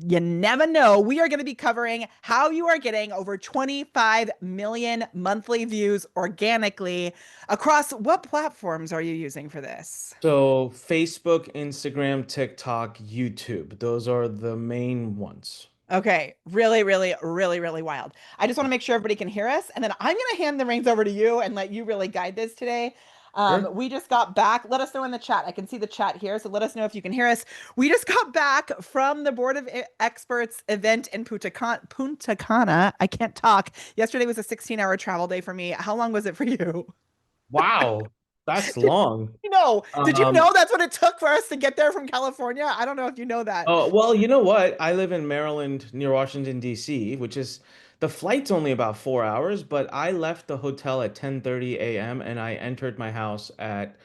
You never know. We are going to be covering how you are getting over 25 million monthly views organically. Across what platforms are you using for this? So Facebook, Instagram, TikTok, YouTube. Those are the main ones. Okay, really, really, really, really wild. I just want to make sure everybody can hear us, and then I'm going to hand the reins over to you and let you really guide this today. Sure. We just got back. Let us know in the chat. I can see the chat here, so let us know if you can hear us. We just got back from the Board of Experts event in Punta Cana. I can't talk. Yesterday was a 16-hour travel day for me. How long was it for you? Wow, that's Did long. you know? Did you Um, know that's what it took for us to get there from California? I don't know if you know that. oh, well, you know what? I live in Maryland near Washington, D.C., which is the flight's only about 4 hours, but I left the hotel at 10:30 a.m. and I entered my house at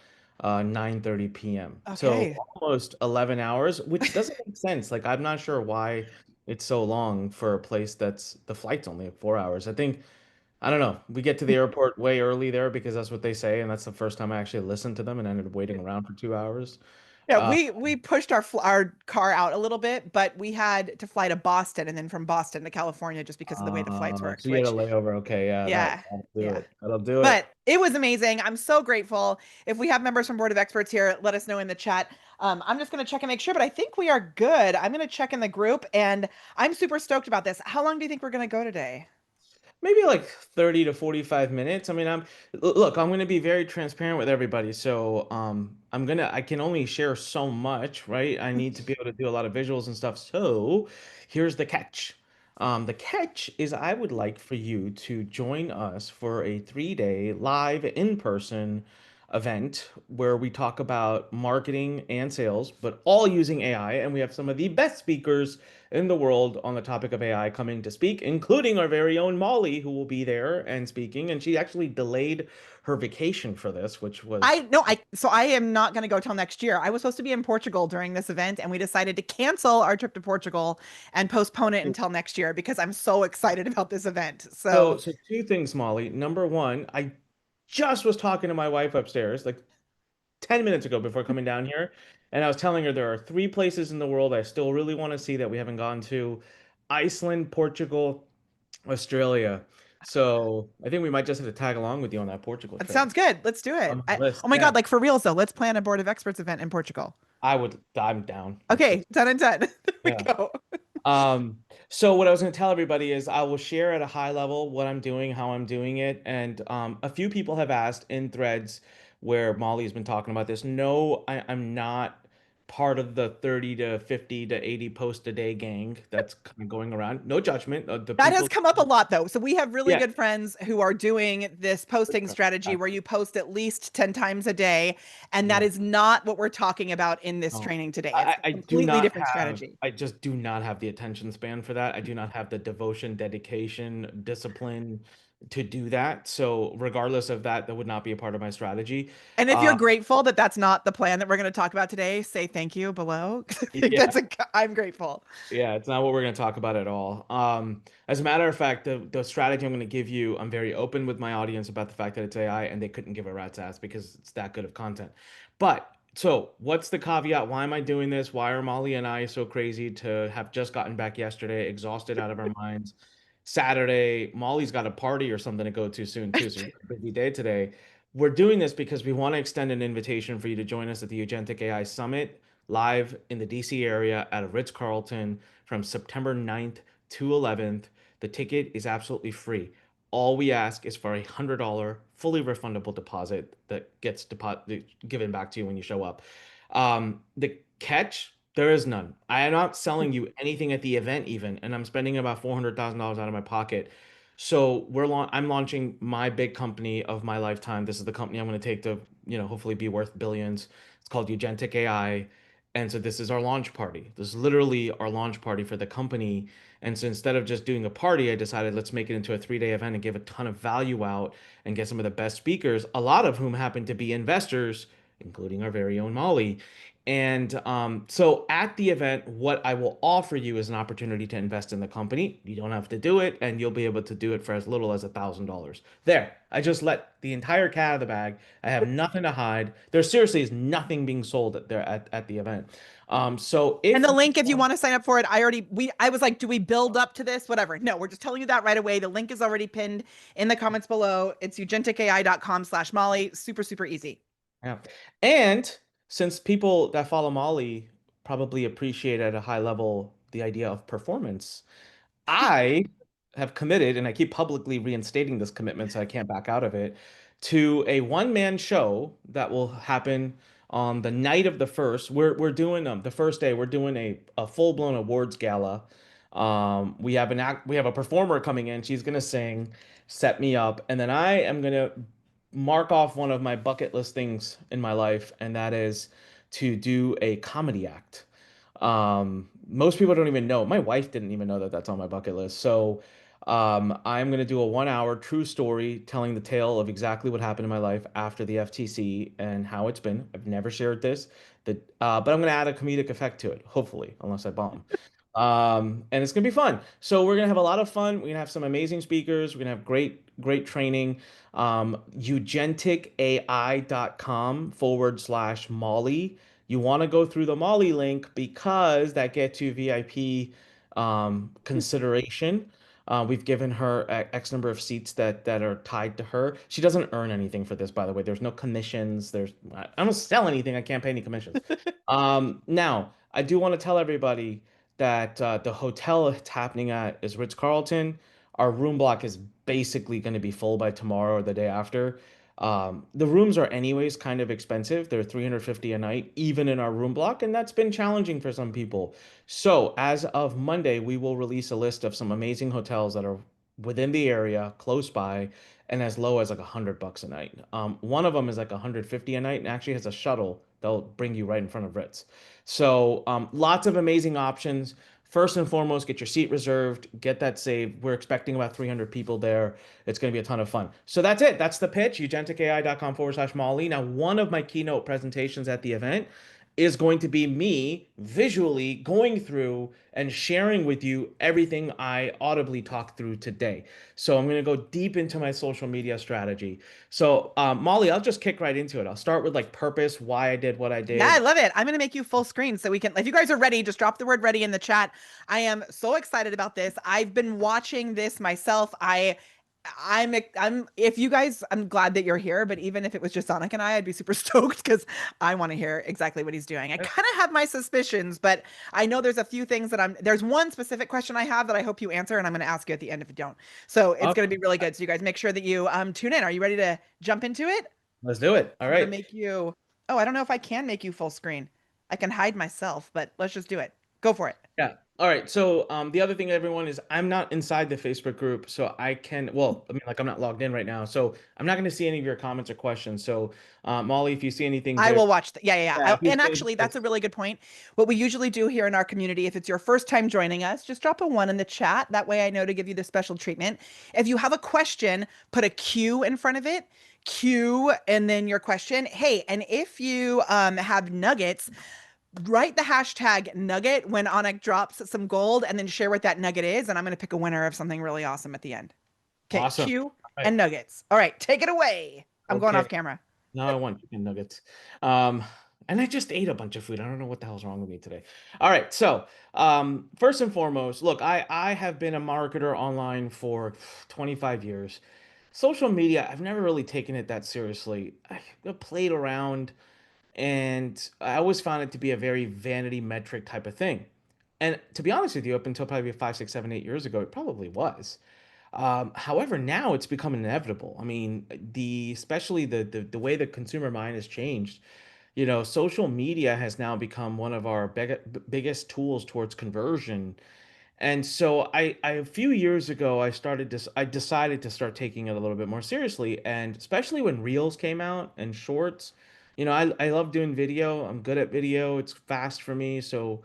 9:30 p.m. So Okay. almost 11 hours, which doesn't make sense. Like, I'm not sure why it's so long for a place that's the flight's only 4 hours. I don't know. We get to the airport way early there because that's what they say, and that's the first time I actually listened to them and ended up waiting around for 2 hours. Yeah, Uh, we pushed our car out a little bit, but we had to fly to Boston and then from Boston to California just because of the way the flights worked, so you had a which layover. Okay, yeah, yeah, that'll do yeah. it. That'll do But it. it was amazing. I'm so grateful. If we have members from Board of Experts here, let us know in the chat. I'm just going to check and make sure, but I think we are good. I'm going to check in the group and I'm super stoked about this. How long do you think we're going to go today? Maybe like 30 to 45 minutes. I mean, look, I'm going to be very transparent with everybody. So, I can only share so much, right? I need to be able to do a lot of visuals and stuff. So, here's the catch. The catch is I would like for you to join us for a 3-day live in-person event where we talk about marketing and sales, but all using AI. And we have some of the best speakers in the world on the topic of AI coming to speak, including our very own Molly, who will be there and speaking. And she actually delayed her vacation for this, which was I no, I so I am not going to go till next year. I was supposed to be in Portugal during this event, and we decided to cancel our trip to Portugal and postpone it until next year because I'm so excited about this event. so. So So two things, Molly. Number one, I just was talking to my wife upstairs like 10 minutes ago before coming down here, and I was telling her there are three places in the world I still really want to see that we haven't gone to: Iceland, Portugal, Australia. So I think we might just have to tag along with you on that Portugal it trip. sounds good. Let's do On it. the list, Oh my yeah. God, like for reals though, let's plan a Board of Experts event in Portugal. I'm down. Let's Okay, just, done and done. There we yeah. go. So what I was going to tell everybody is I will share at a high level what I'm doing, how I'm doing it, and a few people have asked in threads where Molly's been talking about this. No, I'm not part of the 30 to 50 to 80 post a day gang that's kind of going around. No judgment. The That has people, come up a lot though. So we have really yeah. good friends who are doing this posting strategy where you post at least 10 times a day. And that Yeah. is not what we're talking about in this No, training today. It's a I do completely not different have, strategy. I just do not have the attention span for that. I do not have the devotion, dedication, discipline to do that. So regardless of that, that would not be a part of my strategy. And if you're Uh, grateful that that's not the plan that we're going to talk about today, say thank you below. 'Cause I think yeah, I'm grateful. yeah, it's not what we're going to talk about at all. As a matter of fact, the strategy I'm going to give you, I'm very open with my audience about the fact that it's AI and they couldn't give a rat's ass because it's that good of content. But so, what's the caveat? Why am I doing this? Why are Molly and I so crazy to have just gotten back yesterday, exhausted out of our minds? Saturday, Molly's got a party or something to go to soon too, so we've got a busy day today. We're doing this because we want to extend an invitation for you to join us at the Agentic AI Summit live in the DC area at a Ritz-Carlton from September 9th to 11th. The ticket is absolutely free. All we ask is for $100 fully refundable deposit that gets given back to you when you show up. The catch, there is none. I am not selling you anything at the event even, and I'm spending about $400,000 out of my pocket. So I'm launching my big company of my lifetime. This is the company I'm going to take to, hopefully be worth billions. It's called Ugentic AI. And so this is our launch party. This is literally our launch party for the company. And so instead of just doing a party, I decided let's make it into a 3-day event and give a ton of value out and get some of the best speakers, a lot of whom happen to be investors, including our very own Molly. And so at the event, what I will offer you is an opportunity to invest in the company. You don't have to do it, and you'll be able to do it for as little as $1,000. There, I just let the entire cat out of the bag. I have nothing to hide. There seriously is nothing being sold there at the event. So And if the you link, if you want, want to sign up for it, I was like, do we build up to this? Whatever. No, we're just telling you that right away. The link is already pinned in the comments below. It's ugenticai.com/Molly. Super, super easy. yeah. And since people that follow Molly probably appreciate at a high level the idea of performance, I have committed, and I keep publicly reinstating this commitment so I can't back out of it, to a one-man show that will happen on the night of the first. We're doing the first day, we're doing a full-blown awards gala. We have a performer coming in, she's gonna sing, set me up, and then I am gonna mark off one of my bucket list things in my life, and that is to do a comedy act. Most people don't even know. My wife didn't even know that that's on my bucket list. So, I'm gonna do a 1 hour true story telling the tale of exactly what happened in my life after the FTC and how it's been. I've never shared this, but I'm gonna add a comedic effect to it, hopefully, unless I bomb. And it's gonna be fun. So we're gonna have a lot of fun. We're gonna have some amazing speakers. We're gonna have great training. UgenticAI.com/Molly. You want to go through the Molly link because that gets you VIP consideration. We've given her X number of seats that are tied to her. She doesn't earn anything for this, by the way. There's no commissions. I don't sell anything. I can't pay any commissions. Now, I do want to tell everybody that the hotel it's happening at is Ritz-Carlton. Our room block is basically going to be full by tomorrow or the day after. The rooms are anyways kind of expensive. They're 350 a night, even in our room block, and that's been challenging for some people. So as of Monday, we will release a list of some amazing hotels that are within the area, close by, and as low as like $100 a night. One of them is like 150 a night and actually has a shuttle that'll bring you right in front of Ritz. So lots of amazing options. First and foremost, get your seat reserved, get that saved. We're expecting about 300 people there. It's going to be a ton of fun. So that's it. That's the pitch, ugenticai.com/Molly. Now, one of my keynote presentations at the event is going to be me visually going through and sharing with you everything I audibly talked through today. So I'm going to go deep into my social media strategy. So, Molly, I'll just kick right into it. I'll start with like purpose, why I did what I Yeah, I did. love it. I'm going to make you full screen so we can, if you guys are ready, just drop the word ready in the chat. I am so excited about this. I've been watching this myself. If you guys, I'm glad that you're here, but even if it was just Sonic and I'd be super stoked because I want to hear exactly what he's doing. I kind of have my suspicions, but I know there's a few things there's one specific question I have that I hope you answer, and I'm going to ask you at the end if you don't. So it's going to Awesome. be really good. So you guys make sure that you tune in. Are you ready to jump into it? Let's do it. All I'm gonna right. make you. Oh, I don't know if I can make you full screen. I can hide myself, but let's just do it. Go for it. Yeah. All right. So the other thing, everyone, is I'm not inside the Facebook group, so I can. Well, I mean, like I'm not logged in right now, so I'm not going to see any of your comments or questions. So, Molly, if you see anything I there, will watch the, yeah, yeah, yeah, yeah. if you And see anything actually, that's that's a really good point. What we usually do here in our community, if it's your first time joining us, just drop a one in the chat. That way I know to give you the special treatment. If you have a question, put a Q in front of it. Q and then your question. Hey, and if you have nuggets, write the hashtag nugget when Anik drops some gold and then share what that nugget is. And I'm going to pick a winner of something really awesome at the end. Okay, awesome. Q All right. and nuggets. All right, take it away. I'm going Okay. off camera. Now I want chicken nuggets. Um, and I just ate a bunch of food. I don't know what the hell's wrong with me today. All right. So, first and foremost, look, I have been a marketer online for 25 years. Social media, I've never really taken it that seriously. I played around and I always found it to be a very vanity metric type of thing. And to be honest with you, up until probably 5, 6, 7, 8 years ago, it probably was. However, now it's become inevitable. I mean, especially the way the consumer mind has changed. Social media has now become one of our biggest tools towards conversion. And so a few years ago, I decided to start taking it a little bit more seriously. And especially when Reels came out and Shorts, I love doing video. I'm good at video. It's fast for me. So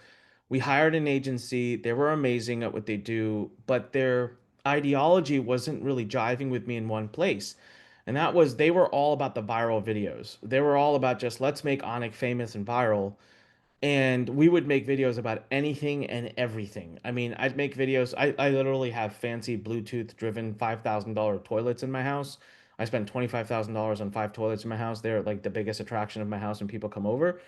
we hired an agency. They were amazing at what they do, but their ideology wasn't really jiving with me in one place. And that was they were all about the viral videos. They were all about just let's make Onyx famous and viral, and we would make videos about anything and everything. I mean, I'd make videos. I literally have fancy Bluetooth driven $5,000 toilets in my house. I spent $25,000 on 5 toilets in my house. They're like the biggest attraction of my house when people come over.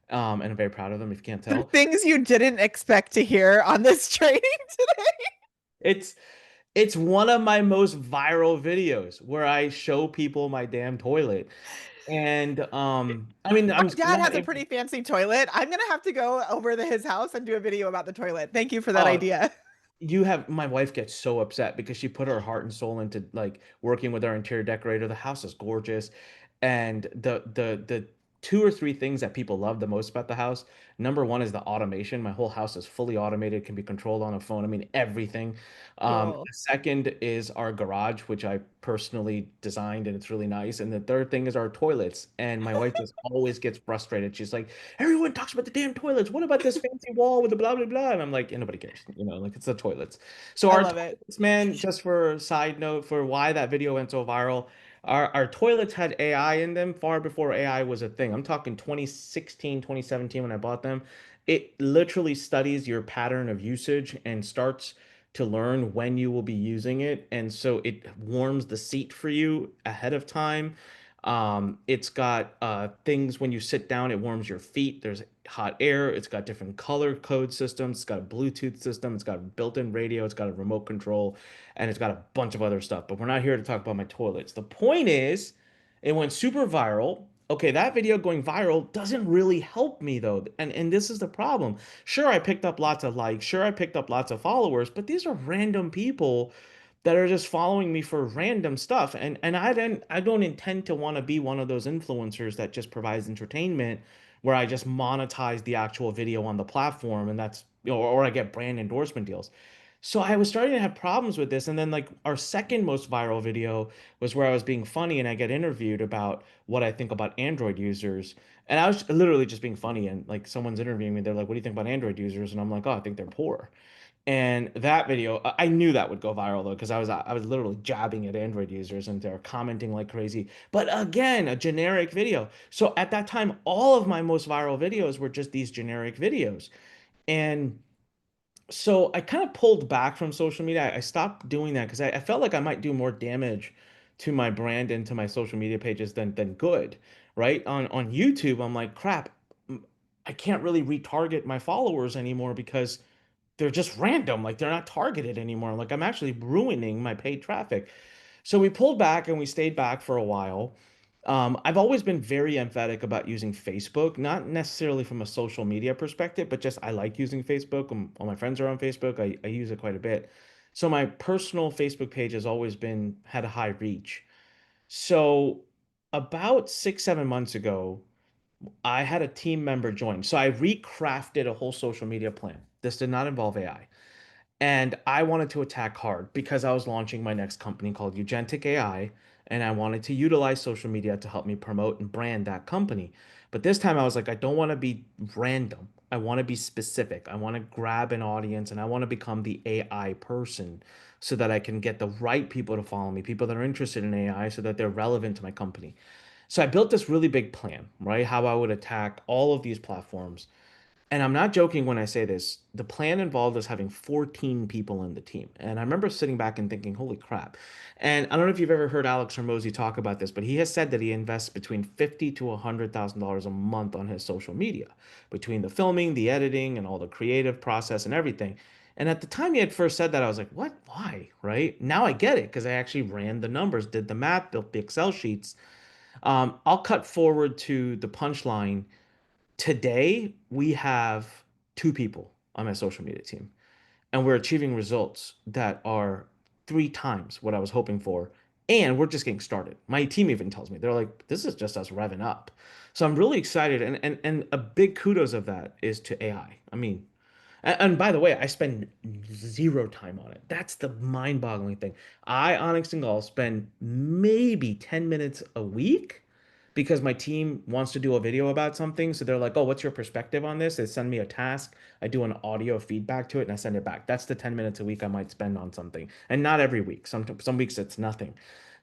And I'm very proud of them if you can't The tell. things you didn't expect to hear on this training today. It's it's one of my most viral videos where I show people my damn toilet. And I mean, My I'm dad not has a able, pretty fancy toilet. I'm gonna have to go over to his house and do a video about the toilet. Thank you for that oh, idea. you have my wife gets so upset because she put her heart and soul into like working with our interior decorator. The house is gorgeous, and the two or three things that people love the most about the house. Number one is the automation. My whole house is fully automated, can be controlled on a phone. I mean everything. Cool. The second is our garage, which I personally designed, and it's really nice. And the third thing is our toilets. And my wife just always gets frustrated. She's like, everyone talks about the damn toilets. What about this fancy wall with the blah blah blah? And I'm like, yeah, nobody cares. Like it's the toilets. So I our love it. toilets, man, just for a side note for why that video went so viral, our toilets had AI in them far before AI was a thing. I'm talking 2016, 2017 when I bought them. It literally studies your pattern of usage and starts to learn when you will be using it. And so it warms the seat for you ahead of time. It's got things when you sit down, it warms your feet. There's hot air. It's got different color code systems. It's got a Bluetooth system. It's got a built-in radio. It's got a remote control, and it's got a bunch of other stuff. But we're not here to talk about my toilets. The point is, it went super viral. Okay, that video going viral doesn't really help me though. And this is the problem. Sure, I picked up lots of likes. Sure, I picked up lots of followers, but these are random people that are just following me for random stuff. And I don't intend to want to be one of those influencers that just provides entertainment where I just monetize the actual video on the platform and that's or I get brand endorsement deals. So I was starting to have problems with this. And then like our second most viral video was where I was being funny and I get interviewed about what I think about Android users. And I was literally just being funny and like someone's interviewing me, they're like, "What do you think about Android users?" And I'm like, "Oh, I think they're poor." And that video, I knew that would go viral though, because I was literally jabbing at Android users and they're commenting like crazy. But again, a generic video. So at that time, all of my most viral videos were just these generic videos. And so I kind of pulled back from social media. I stopped doing that because I felt like I might do more damage to my brand and to my social media pages than good, right? On YouTube, I'm like, crap, I can't really retarget my followers anymore because they're just random. Like they're not targeted anymore. Like I'm actually ruining my paid traffic. So we pulled back and we stayed back for a while. I've always been very emphatic about using Facebook, not necessarily from a social media perspective, but just I like using Facebook. All my friends are on Facebook. I use it quite a bit. So my personal Facebook page has always been had a high reach. So about 6, 7 months ago, I had a team member join. So I recrafted a whole social media plan. This did not involve AI. And I wanted to attack hard because I was launching my next company called Eugentic AI, and I wanted to utilize social media to help me promote and brand that company. But this time I was like, I don't want to be random. I want to be specific. I want to grab an audience and I want to become the AI person so that I can get the right people to follow me, people that are interested in AI so that they're relevant to my company. So I built this really big plan, right? How I would attack all of these platforms. And I'm not joking when I say this. The plan involved us having 14 people in the team. And I remember sitting back and thinking, holy crap. And I don't know if you've ever heard Alex Hormozy talk about this, but he has said that he invests between 50 to $100,000 a month on his social media, between the filming, the editing, and all the creative process and everything. And at the time he had first said that, I was like, what? Why? Right? Now I get it because I actually ran the numbers, did the math, built the Excel sheets. I'll cut forward to the punchline. Today, we have two people on my social media team, and we're achieving results that are 3 times what I was hoping for. And we're just getting started. My team even tells me, they're like, this is just us revving up. So I'm really excited. And a big kudos of that is to AI. I mean, and by the way, I spend zero time on it. That's the mind-boggling thing. Onyx Singal, spend maybe 10 minutes a week because my team wants to do a video about something. So they're like, oh, what's your perspective on this? They send me a task. I do an audio feedback to it and I send it back. That's the 10 minutes a week I might spend on something. And not every week. Some weeks it's nothing.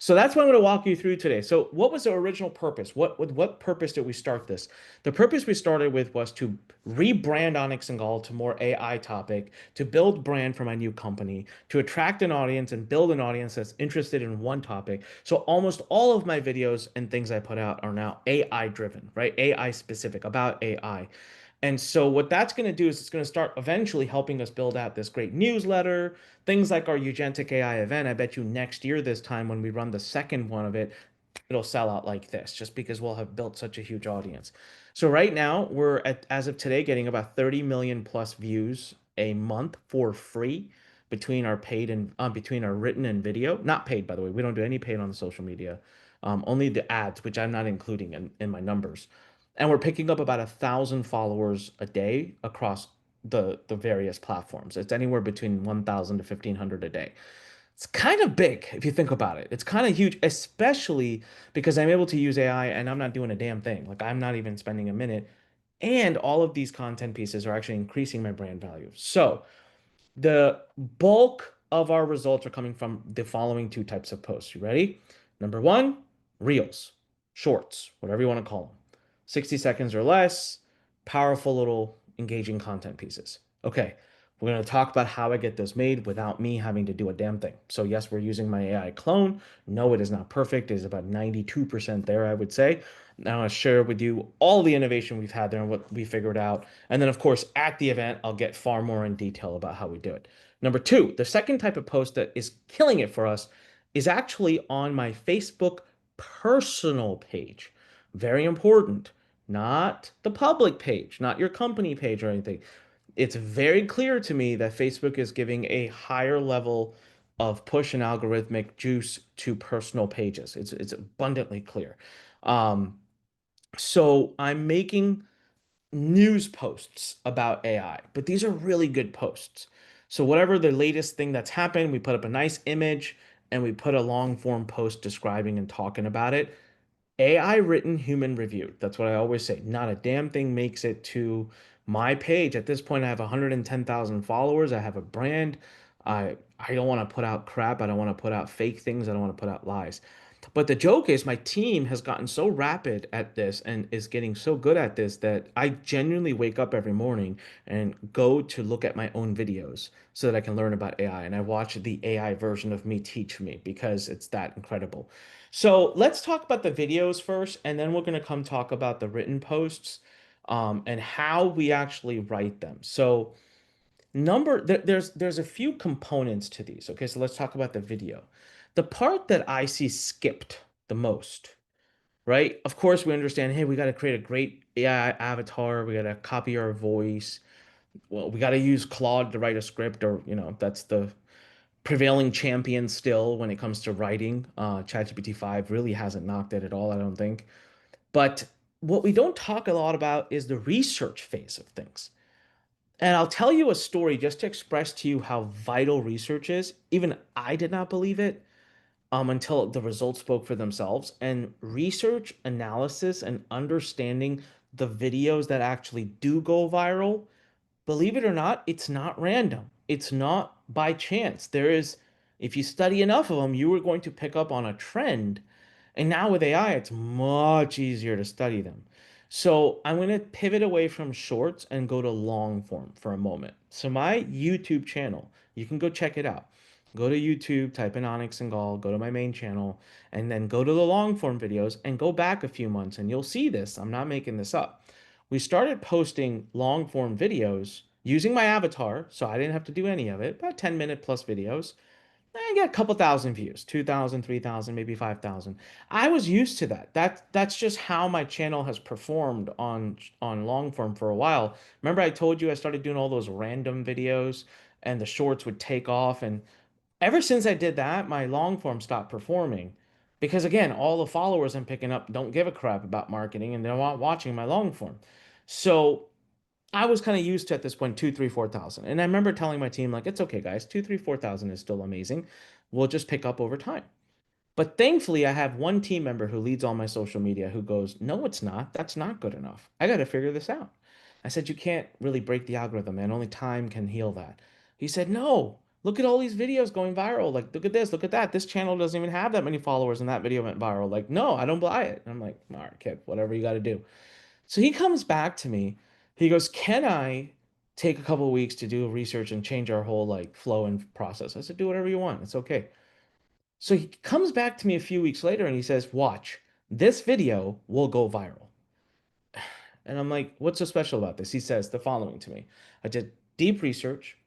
So that's what I'm going to walk you through today. So what was the original purpose? What purpose did we start this? The purpose we started with was to rebrand Anik Singal to more AI topic, to build brand for my new company, to attract an audience and build an audience that's interested in one topic. So almost all of my videos and things I put out are now AI driven, right? AI specific, about AI. And so what that's going to do is it's going to start eventually helping us build out this great newsletter, things like our Eugentic AI event. I bet you next year this time when we run the second one of it, it'll sell out like this just because we'll have built such a huge audience. So right now we're at, as of today, getting about 30 million plus views a month for free between our paid and between our written and video. Not paid, by the way. We don't do any paid on the social media. Only the ads, which I'm not including in my numbers. And we're picking up about 1,000 followers a day across the various platforms. It's anywhere between 1,000 to 1,500 a day. It's kind of big if you think about it. It's kind of huge, especially because I'm able to use AI and I'm not doing a damn thing. Like I'm not even spending a minute. And all of these content pieces are actually increasing my brand value. So the bulk of our results are coming from the following two types of posts. You ready? Number one, reels, shorts, whatever you want to call them. 60 seconds or less, powerful little engaging content pieces. Okay, we're going to talk about how I get those made without me having to do a damn thing. So, yes, we're using my AI clone. No, it is not perfect. It is about 92% there, I would say. Now, I'll share with you all the innovation we've had there and what we figured out. And then, of course, at the event, I'll get far more in detail about how we do it. Number two, the second type of post that is killing it for us is actually on my Facebook personal page. Very important. Not the public page, not your company page or anything. It's very clear to me that Facebook is giving a higher level of push and algorithmic juice to personal pages. It's abundantly clear. Um, so I'm making news posts about AI, but these are really good posts. So whatever the latest thing that's happened, we put up a nice image and we put a long form post describing and talking about it. AI written, human reviewed. That's what I always say. Not a damn thing makes it to my page. At this point, I have 110,000 followers. I have a brand. I don't want to put out crap. I don't want to put out fake things. I don't want to put out lies. But the joke is my team has gotten so rapid at this and is getting so good at this that I genuinely wake up every morning and go to look at my own videos so that I can learn about AI. And I watch the AI version of me teach me because it's that incredible. So let's talk about the videos first, and then we're going to come talk about the written posts and how we actually write them. So there's a few components to these. Okay, so let's talk about the video. The part that I see skipped the most, right? Of course, we understand, hey, we got to create a great AI avatar. We got to copy our voice. Well, we got to use Claude to write a script, or that's the prevailing champion still when it comes to writing. ChatGPT 5 really hasn't knocked it at all, I don't think. But what we don't talk a lot about is the research phase of things. And I'll tell you a story just to express to you how vital research is. Even I did not believe it until the results spoke for themselves. And research, analysis, and understanding the videos that actually do go viral, believe it or not, it's not random. It's not by chance. If you study enough of them, you are going to pick up on a trend. And now with AI, it's much easier to study them. So I'm going to pivot away from shorts and go to long form for a moment. So my YouTube channel, you can go check it out. Go to YouTube, type in Anik Singal, go to my main channel, and then go to the long form videos and go back a few months and you'll see this. I'm not making this up. We started posting long form videos using my avatar, so I didn't have to do any of it, about 10-minute plus videos. I get a couple thousand views, 2,000, 3,000, maybe 5,000. I was used to that. That's just how my channel has performed on long form for a while. Remember I told you I started doing all those random videos and the shorts would take off, and ever since I did that, my long form stopped performing. Because again, all the followers I'm picking up don't give a crap about marketing and they're not watching my long form. So I was kind of used to at this point 2, 3, 4,000. And I remember telling my team, like, it's okay, guys, 2, 3, 4,000 is still amazing. We'll just pick up over time. But thankfully, I have one team member who leads all my social media who goes, no, it's not. That's not good enough. I got to figure this out. I said, you can't really break the algorithm, man. Only time can heal that. He said, no. Look at all these videos going viral. Like, look at this, look at that. This channel doesn't even have that many followers, and that video went viral. Like, no, I don't buy it. And I'm like, all right, kid, whatever you got to do. So he comes back to me. He goes, "Can I take a couple of weeks to do research and change our whole like flow and process?" I said, "Do whatever you want. It's okay." So he comes back to me a few weeks later and he says, "Watch, this video will go viral." And I'm like, "What's so special about this?" He says the following to me. I did deep research.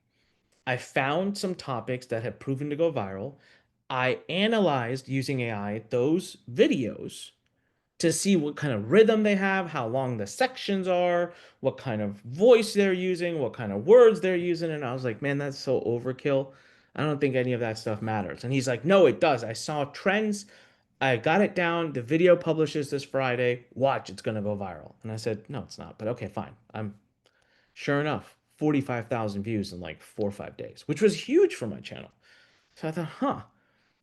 I found some topics that have proven to go viral. I analyzed using AI those videos to see what kind of rhythm they have, how long the sections are, what kind of voice they're using, what kind of words they're using. And I was like, man, that's so overkill. I don't think any of that stuff matters. And he's like, no, it does. I saw trends. I got it down. The video publishes this Friday. Watch, it's going to go viral. And I said, no, it's not. But okay, fine. I'm sure enough, 45,000 views in like 4 or 5 days, which was huge for my channel. So I thought, huh.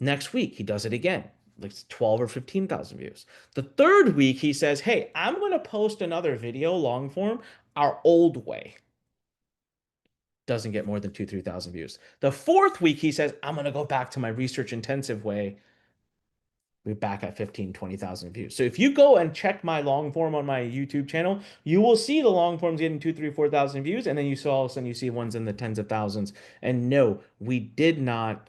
Next week, he does it again, like 12 or 15,000 views. The third week, he says, hey, I'm going to post another video long form our old way. Doesn't get more than 2, 3,000 views. The fourth week, he says, I'm going to go back to my research intensive way. We're back at 15, 20,000 views. So if you go and check my long form on my YouTube channel, you will see the long forms getting 2, 3, 4,000 views. And then you saw all of a sudden you see ones in the tens of thousands. And no, we did not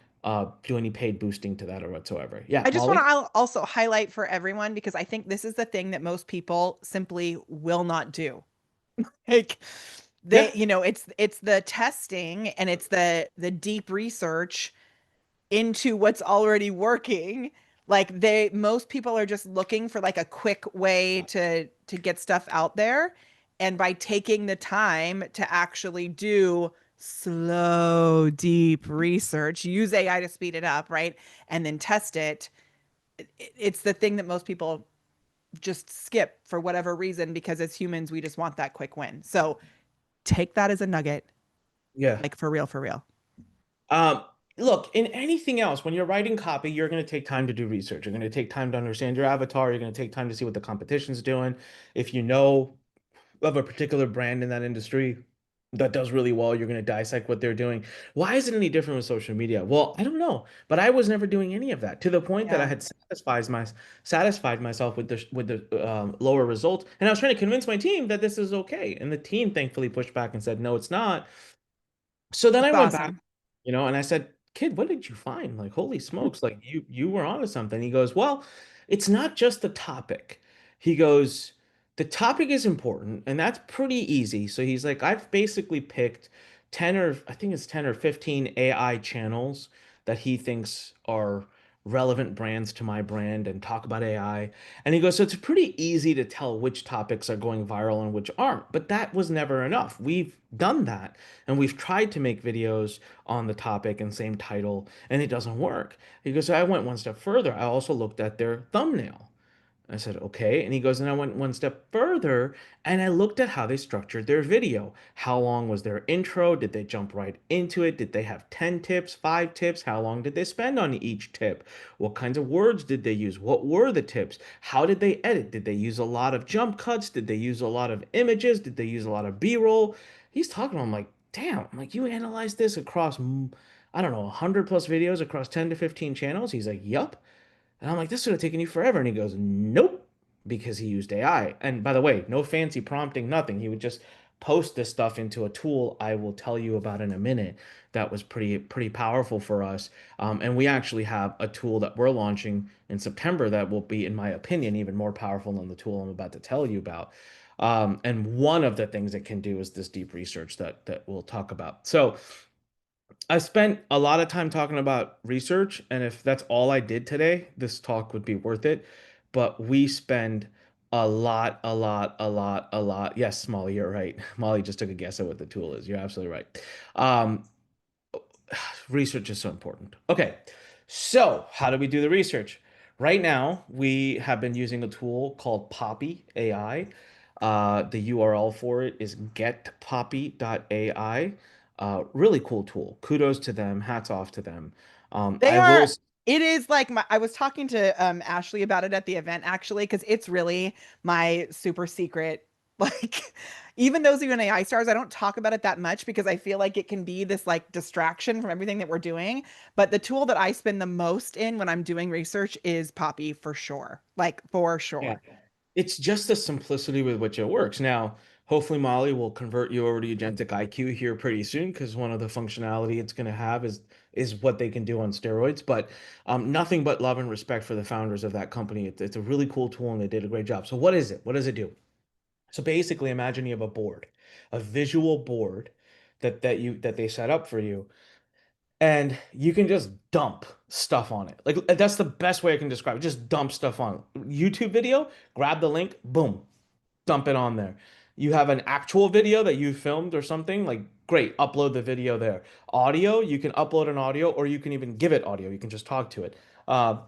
do any paid boosting to that or whatsoever. Yeah, I just want Molly? to also highlight for everyone because I think this is the thing that most people simply will not do. Like Yeah. it's the testing and it's the deep research into what's already working. Like most people are just looking for like a quick way to get stuff out there. And by taking the time to actually do slow, deep research, use AI to speed it up, right? And then test it, it's the thing that most people just skip for whatever reason because as humans, we just want that quick win. So take that as a nugget, Yeah. like for real, for real. Um, Look, in anything else, when you're writing copy, you're going to take time to do research. You're going to take time to understand your avatar. You're going to take time to see what the competition's doing. If you know of a particular brand in that industry that does really well, you're going to dissect what they're doing. Why is it any different with social media? Well, I don't know, but I was never doing any of that to the point that I Yeah. had satisfied myself with the lower result, and I was trying to convince my team that this is okay, and the team thankfully pushed back and said, no, it's not. So then I That's went back, awesome. and I said, "Kid, what did you find? Like, holy smokes, like you were onto something." He goes, "Well, it's not just the topic." He goes, "The topic is important, and that's pretty easy." So he's like, "I've basically picked 10 or I think it's 10 or 15 AI channels that he thinks are relevant brands to my brand and talk about AI." And he goes, "So it's pretty easy to tell which topics are going viral and which aren't." But that was never enough. We've done that and we've tried to make videos on the topic and same title, and it doesn't work. He goes, I went one step further. I also looked at their thumbnail. I said, okay. And he goes, and I went one step further and I looked at how they structured their video. How long was their intro? Did they jump right into it? Did they have 10 tips, 5 tips? How long did they spend on each tip? What kinds of words did they use? What were the tips? How did they edit? Did they use a lot of jump cuts? Did they use a lot of images? Did they use a lot of B-roll? He's talking to him like, damn, I'm like, you analyzed this across, I don't know, 100 plus videos across 10 to 15 channels? He's like, yup. And I'm like, this would have taken you forever. And he goes, nope, because he used AI. And by the way, no fancy prompting, nothing. He would just post this stuff into a tool I will tell you about in a minute. That was pretty powerful for us. And we actually have a tool that we're launching in September that will be, in my opinion, even more powerful than the tool I'm about to tell you about. And one of the things it can do is this deep research that we'll talk about. So I spent a lot of time talking about research, and if that's all I did today, this talk would be worth it. But we spend a lot. Yes, Molly, you're right. Molly just took a guess at what the tool is. You're absolutely right. Um, Research is so important. Okay, so how do we do the research? Right now, we have been using a tool called Poppy AI. The URL for it is getpoppy.ai. Really cool tool. Kudos to them. Hats off to them. They I will. are, it is like I was talking to Ashley about it at the event actually, because it's really my super secret. Like, even those even AI stars, I don't talk about it that much because I feel like it can be this like distraction from everything that we're doing. But the tool that I spend the most in when I'm doing research is Poppy for sure. Like, for Yeah. sure. It's just the simplicity with which it works. Now, hopefully Molly will convert you over to Agentic IQ here pretty soon because one of the functionality it's going to have is what they can do on steroids. But nothing but love and respect for the founders of that company. It's a really cool tool and they did a great job. So what is it? What does it do? So basically, imagine you have a board, a visual board that they set up for you, and you can just dump stuff on it. Like that's the best way I can describe it. Just dump stuff on it. YouTube video, grab the link, boom, dump it on there. You have an actual video that you filmed or something, like great, upload the video there. Audio, you can upload an audio or you can even give it audio. You can just talk to it. And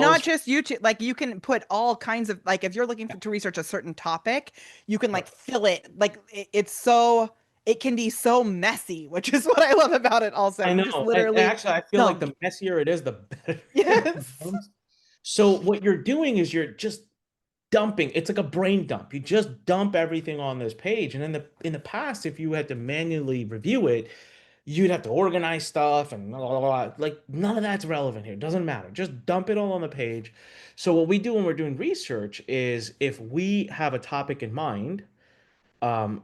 not URLs. just YouTube, like you can put all kinds of like if you're looking to research a certain topic, you can like fill it. Like it's so it can be so messy, which is what I love about it also. I You just know. And literally actually, I feel like dump. the messier it is, the better it Yes. becomes. So what you're doing is you're just dumping. It's like a brain dump. You just dump everything on this page. And in the past, if you had to manually review it, you'd have to organize stuff and blah, blah, blah. Like none of that's relevant here. It doesn't matter. Just dump it all on the page. So what we do when we're doing research is if we have a topic in mind,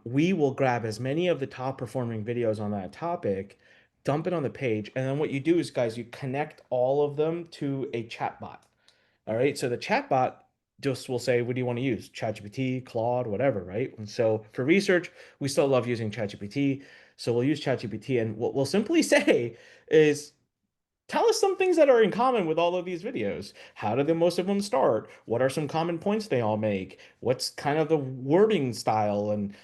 we will grab as many of the top performing videos on that topic, dump it on the page, and then what you do is, guys, you connect all of them to a chatbot. All right. So the chatbot just will say, what do you want to use? ChatGPT, Claude, whatever, right? And so for research, we still love using ChatGPT. So we'll use ChatGPT and what we'll simply say is, tell us some things that are in common with all of these videos. How do the most of them start? What are some common points they all make? What's kind of the wording style? And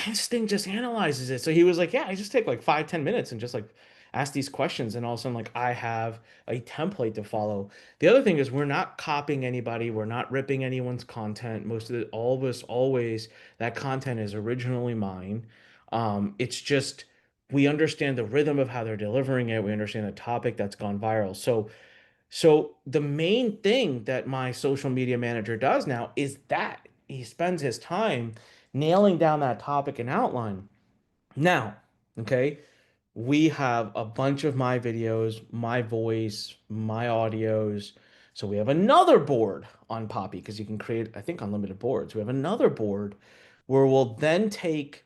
this thing just analyzes it. So he was like, yeah, I just take like 5, 10 minutes and just like ask these questions. And all of a sudden, like I have a template to follow. The other thing is we're not copying anybody. We're not ripping anyone's content. Most of it, all of us, always, that content is originally mine. It's just, we understand the rhythm of how they're delivering it. We understand the topic that's gone viral. So the main thing that my social media manager does now is that he spends his time nailing down that topic and outline. Now, okay, we have a bunch of my videos, my voice, my audios. So we have another board on Poppy because you can create, I think, unlimited boards. We have another board where we'll then take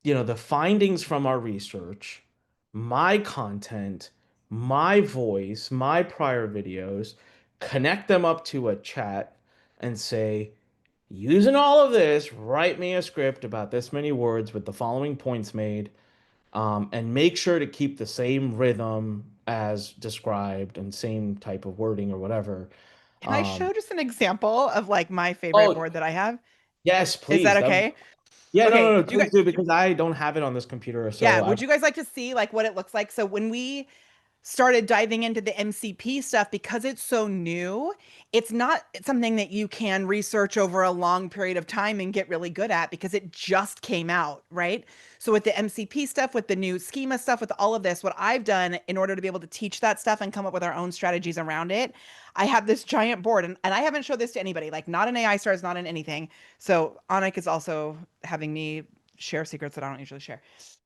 the findings from our research, my content, my voice, my prior videos, connect them up to a chat and say, using all of this, write me a script about this many words with the following points made, and make sure to keep the same rhythm as described and same type of wording or whatever. Can I Um, show just an example of like my favorite oh, board that I have? yes, Is that please. okay? Yeah, no, Okay, no, no, would you please guys do because I don't have it on this computer. yeah, So I, would you guys like to see like what it looks like? So when we started diving into the MCP stuff because it's so new, it's not something that you can research over a long period of time and get really good at because it just came out, right? So with the MCP stuff, with the new schema stuff, with all of this, what I've done in order to be able to teach that stuff and come up with our own strategies around it, I have this giant board and I haven't showed this to anybody, like not in AI stars, not in anything. So Anik is also having me share secrets that I don't usually share.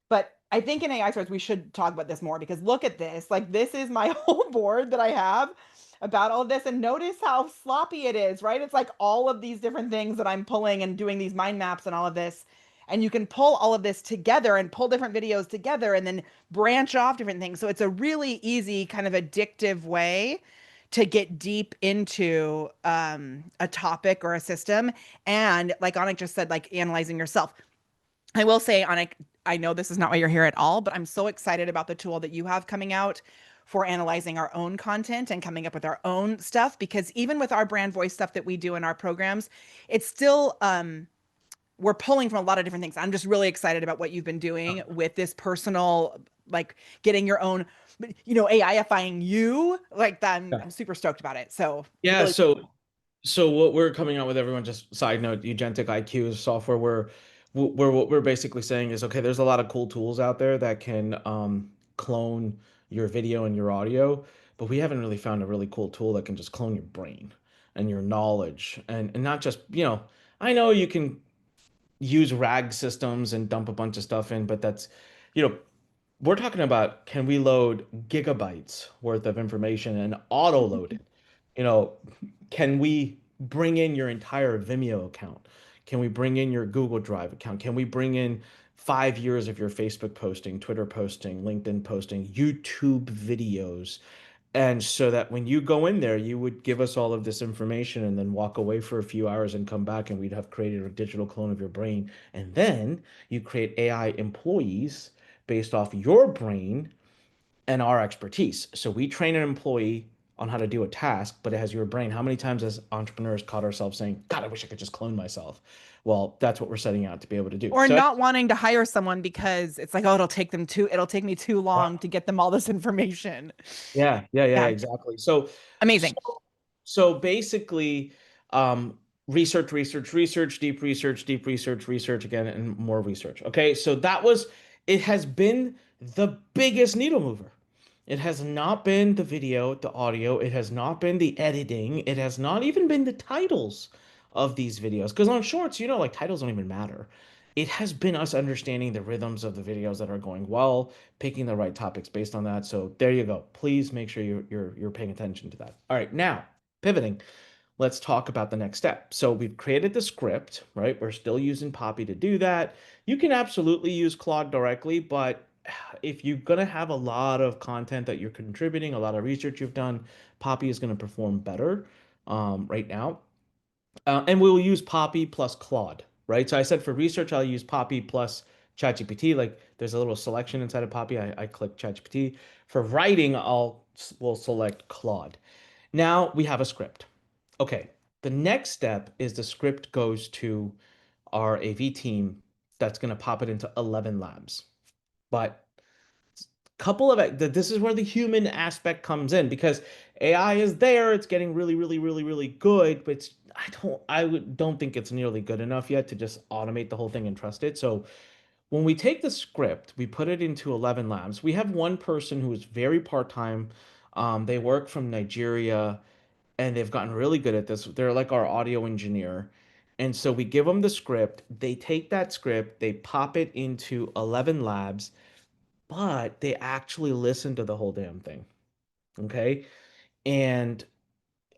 But I think in AI starts, we should talk about this more because look at this. Like, this is my whole board that I have about all of this. And notice how sloppy it is, right? It's like all of these different things that I'm pulling and doing these mind maps and all of this. And you can pull all of this together and pull different videos together and then branch off different things. So it's a really easy, kind of addictive way to get deep into a topic or a system. And like Anik just said, like analyzing yourself. I will say, Anik, I know this is not why you're here at all, but I'm so excited about the tool that you have coming out for analyzing our own content and coming up with our own stuff. Because even with our brand voice stuff that we do in our programs, it's still we're pulling from a lot of different things. I'm just really excited about what you've been doing with this personal, like getting your own, AIifying you like that. I'm super stoked about it. So yeah, really so what we're coming out with, everyone, just side note, Agentic IQ is software where what we're basically saying is, okay, there's a lot of cool tools out there that can clone your video and your audio, but we haven't really found a really cool tool that can just clone your brain and your knowledge and not just, I know you can use RAG systems and dump a bunch of stuff in, but that's, you know, we're talking about can we load gigabytes worth of information and auto load it? You know, can we bring in your entire Vimeo account? Can we bring in your Google Drive account? Can we bring in 5 years of your Facebook posting, Twitter posting, LinkedIn posting, YouTube videos? And so that when you go in there, you would give us all of this information and then walk away for a few hours and come back, and we'd have created a digital clone of your brain. And then you create AI employees based off your brain and our expertise. So we train an employee on how to do a task, but it has your brain. How many times as entrepreneurs caught ourselves saying, God, I wish I could just clone myself? Well, that's what we're setting out to be able to do. Or So not wanting to hire someone because it's like, oh, it'll take me too long to get them all this information. yeah, Yeah, exactly. So amazing. so basically, research, deep research, research again, and more research. Okay, so it has been the biggest needle mover. It has not been the video, the audio. It has not been the editing. It has not even been the titles of these videos. Because on shorts, like titles don't even matter. It has been us understanding the rhythms of the videos that are going well, picking the right topics based on that. So there you go. Please make sure you're paying attention to that. All right, now pivoting, let's talk about the next step. So we've created the script, right? We're still using Poppy to do that. You can absolutely use Claude directly, but if you're going to have a lot of content that you're contributing, a lot of research you've done, Poppy is going to perform better right now. And we will use Poppy plus Claude, right? So I said for research, I'll use Poppy plus ChatGPT. Like there's a little selection inside of Poppy. I click ChatGPT. For writing, we'll select Claude. Now we have a script. Okay, the next step is the script goes to our AV team that's going to pop it into 11 labs. But this is where the human aspect comes in because AI is there, it's getting really, really, really, really good, but don't think it's nearly good enough yet to just automate the whole thing and trust it. So when we take the script, we put it into 11 labs. We have one person who is very part-time. They work from Nigeria and they've gotten really good at this. They're like our audio engineer. And so we give them the script. They take that script, they pop it into 11 labs, but they actually listen to the whole damn thing. Okay. And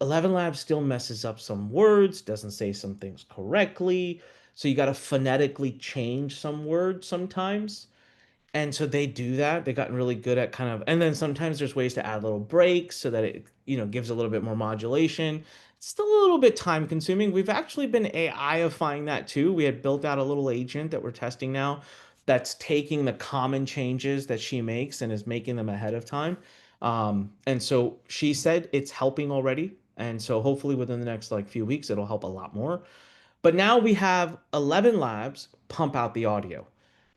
11 Labs still messes up some words, doesn't say some things correctly. So you got to phonetically change some words sometimes. And so they do that. They've gotten really good at kind of, and then sometimes there's ways to add little breaks so that it, gives a little bit more modulation. It's still a little bit time consuming. We've actually been AI-ifying that too. We had built out a little agent that we're testing now that's taking the common changes that she makes and is making them ahead of time. And so she said it's helping already. And so hopefully within the next like few weeks, it'll help a lot more. But now we have 11 labs pump out the audio.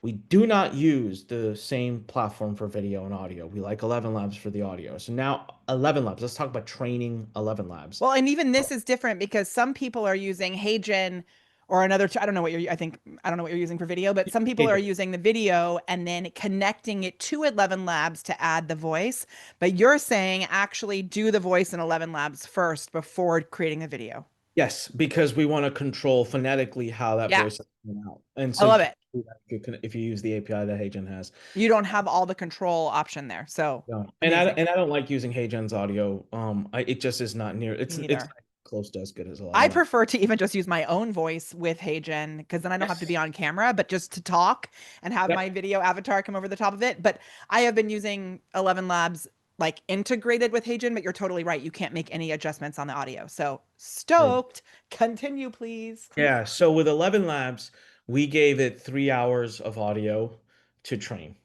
We do not use the same platform for video and audio. We like 11 labs for the audio. So now 11 labs. Let's talk about training 11 labs. Well, and even this is different because some people are using HeyGen or another, I don't know what I don't know what you're using for video, but some people are Agent. using the video and then connecting it to 11 Labs to add the voice. But you're saying actually do the voice in 11 Labs first before creating the video. Yes, because we want to control phonetically how that Yeah, voice is coming out. And I so you love can it. do that if you use the API that HeyGen has. You don't have all the control option there. So Yeah. And I amazing. and I don't like using HeyGen's audio. It just is not near Me it's neither. not close to as good as I 11 labs. prefer to even just use my own voice with HeyGen because then I don't have to be Yes. on camera, but just to talk and have Yep. my video avatar come over the top of it. But I have been using 11 Labs like integrated with HeyGen, but you're totally right. You can't make any adjustments on the audio. So stoked. Continue, please. Yeah, so with 11 Labs, we gave it 3 hours of audio to train.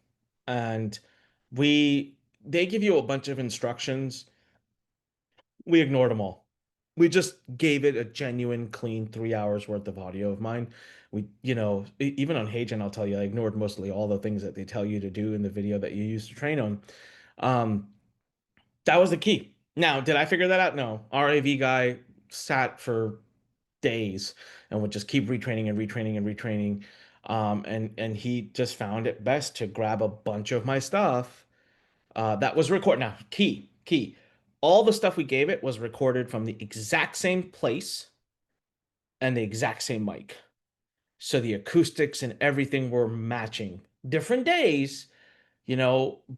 And they give you a bunch of instructions. We ignored them all. We just gave it a genuine, clean 3 hours worth of audio of mine. Even on HeyGen, I'll tell you, I ignored mostly all the things that they tell you to do in the video that you use to train on. Um, that was the key. Now, did I figure that out? No. Our AV guy sat for days and would just keep retraining and retraining and retraining. And he just found it best to grab a bunch of my stuff that was recorded. Now, key. All the stuff we gave it was recorded from the exact same place and the exact same mic. So the acoustics and everything were matching. Different days,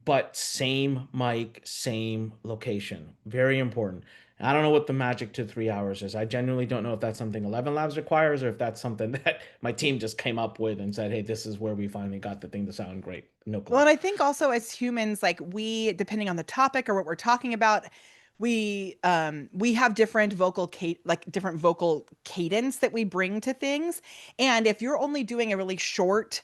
but same mic, same location. Very important. I don't know what the magic to 3 hours is. I genuinely don't know if that's something 11 Labs requires or if that's something that my team just came up with and said, hey, this is where we finally got the thing to sound great. No Well, clue. and I think also as humans, like we, depending on the topic or what we're talking about, we have different different vocal cadence that we bring to things. And if you're only doing a really short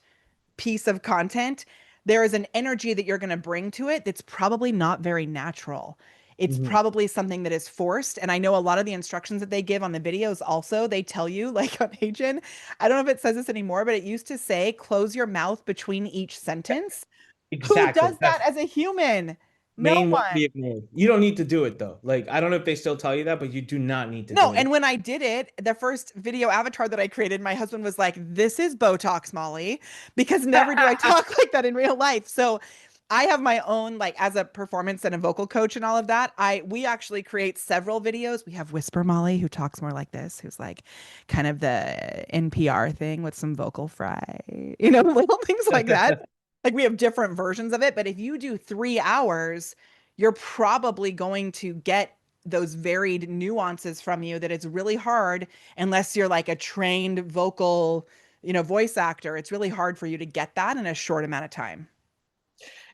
piece of content, there is an energy that you're going to bring to it that's probably not very natural. It's Mhm. probably something that is forced. And I know a lot of the instructions that they give on the videos also, they tell you, like on Agent, I don't know if it says this anymore, but it used to say, close your mouth between each sentence. Who Exactly. does that That's as a human? No main one be one. ignored. You don't need to do it though. Like, I don't know if they still tell you that, but you do not need to No, do it. and when I did it, the first video avatar that I created, my husband was like, "This is Botox, Molly," because never do I talk like that in real life. So I have my own, like, as a performance and a vocal coach and all of that. We actually create several videos. We have Whisper Molly, who talks more like this, who's like kind of the NPR thing with some vocal fry, little things like that. Like we have different versions of it, but if you do 3 hours, you're probably going to get those varied nuances from you that it's really hard unless you're like a trained vocal, voice actor. It's really hard for you to get that in a short amount of time.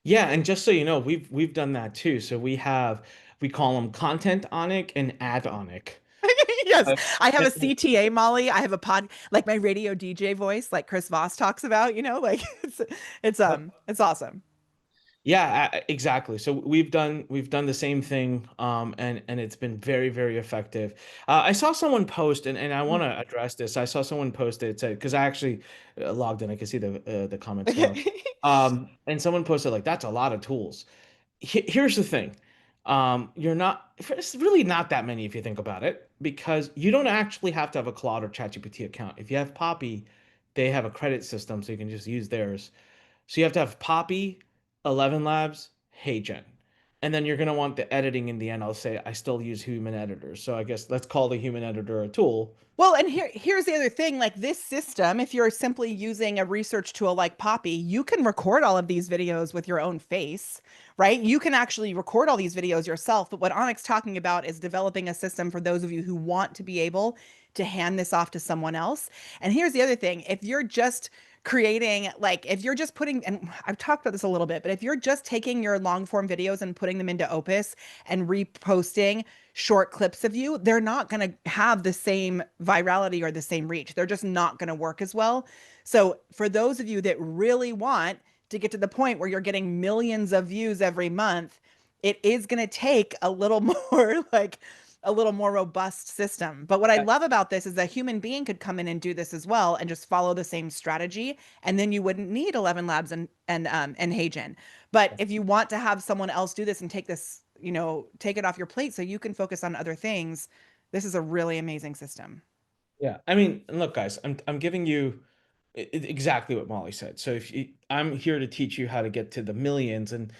Yeah, and just so you know, we've done that too. So we call them content onic and ad onic. Yes, Uh, I have a and- CTA, Molly. I have a pod, like my radio DJ voice, like Chris Voss talks about, like it's awesome. Yeah, exactly. So we've done the same thing, and it's been very, very effective. I saw someone post, and I want to address this. I saw someone post it said because I actually logged in. I can see the comments now. And someone posted like that's a lot of tools. Here's the thing. You're not. It's really not that many if you think about it, because you don't actually have to have a Claude or ChatGPT account. If you have Poppy, they have a credit system, so you can just use theirs. So you have to have Poppy, 11 Labs, HeyGen. And then you're going to want the editing in the end. I'll say I still use human editors. So I guess let's call the human editor a tool. Well, and here's the other thing, like this system, if you're simply using a research tool like Poppy, you can record all of these videos with your own face, right? You can actually record all these videos yourself, but what Onyx talking about is developing a system for those of you who want to be able to hand this off to someone else. And here's the other thing, if you're just creating like if you're just putting and I've talked about this a little bit, but if you're just taking your long form videos and putting them into Opus and reposting short clips of you, they're not going to have the same virality or the same reach. They're just not going to work as well. So, for those of you that really want to get to the point where you're getting millions of views every month, it is going to take a little more like a little more robust system. But what I love about this is a human being could come in and do this as well and just follow the same strategy, and then you wouldn't need 11 Labs and Hagen. But if you want to have someone else do this and take this, take it off your plate so you can focus on other things, this is a really amazing system. Yeah. I mean, look, guys, I'm giving you exactly what Molly said. So if you, I'm here to teach you how to get to the millions, and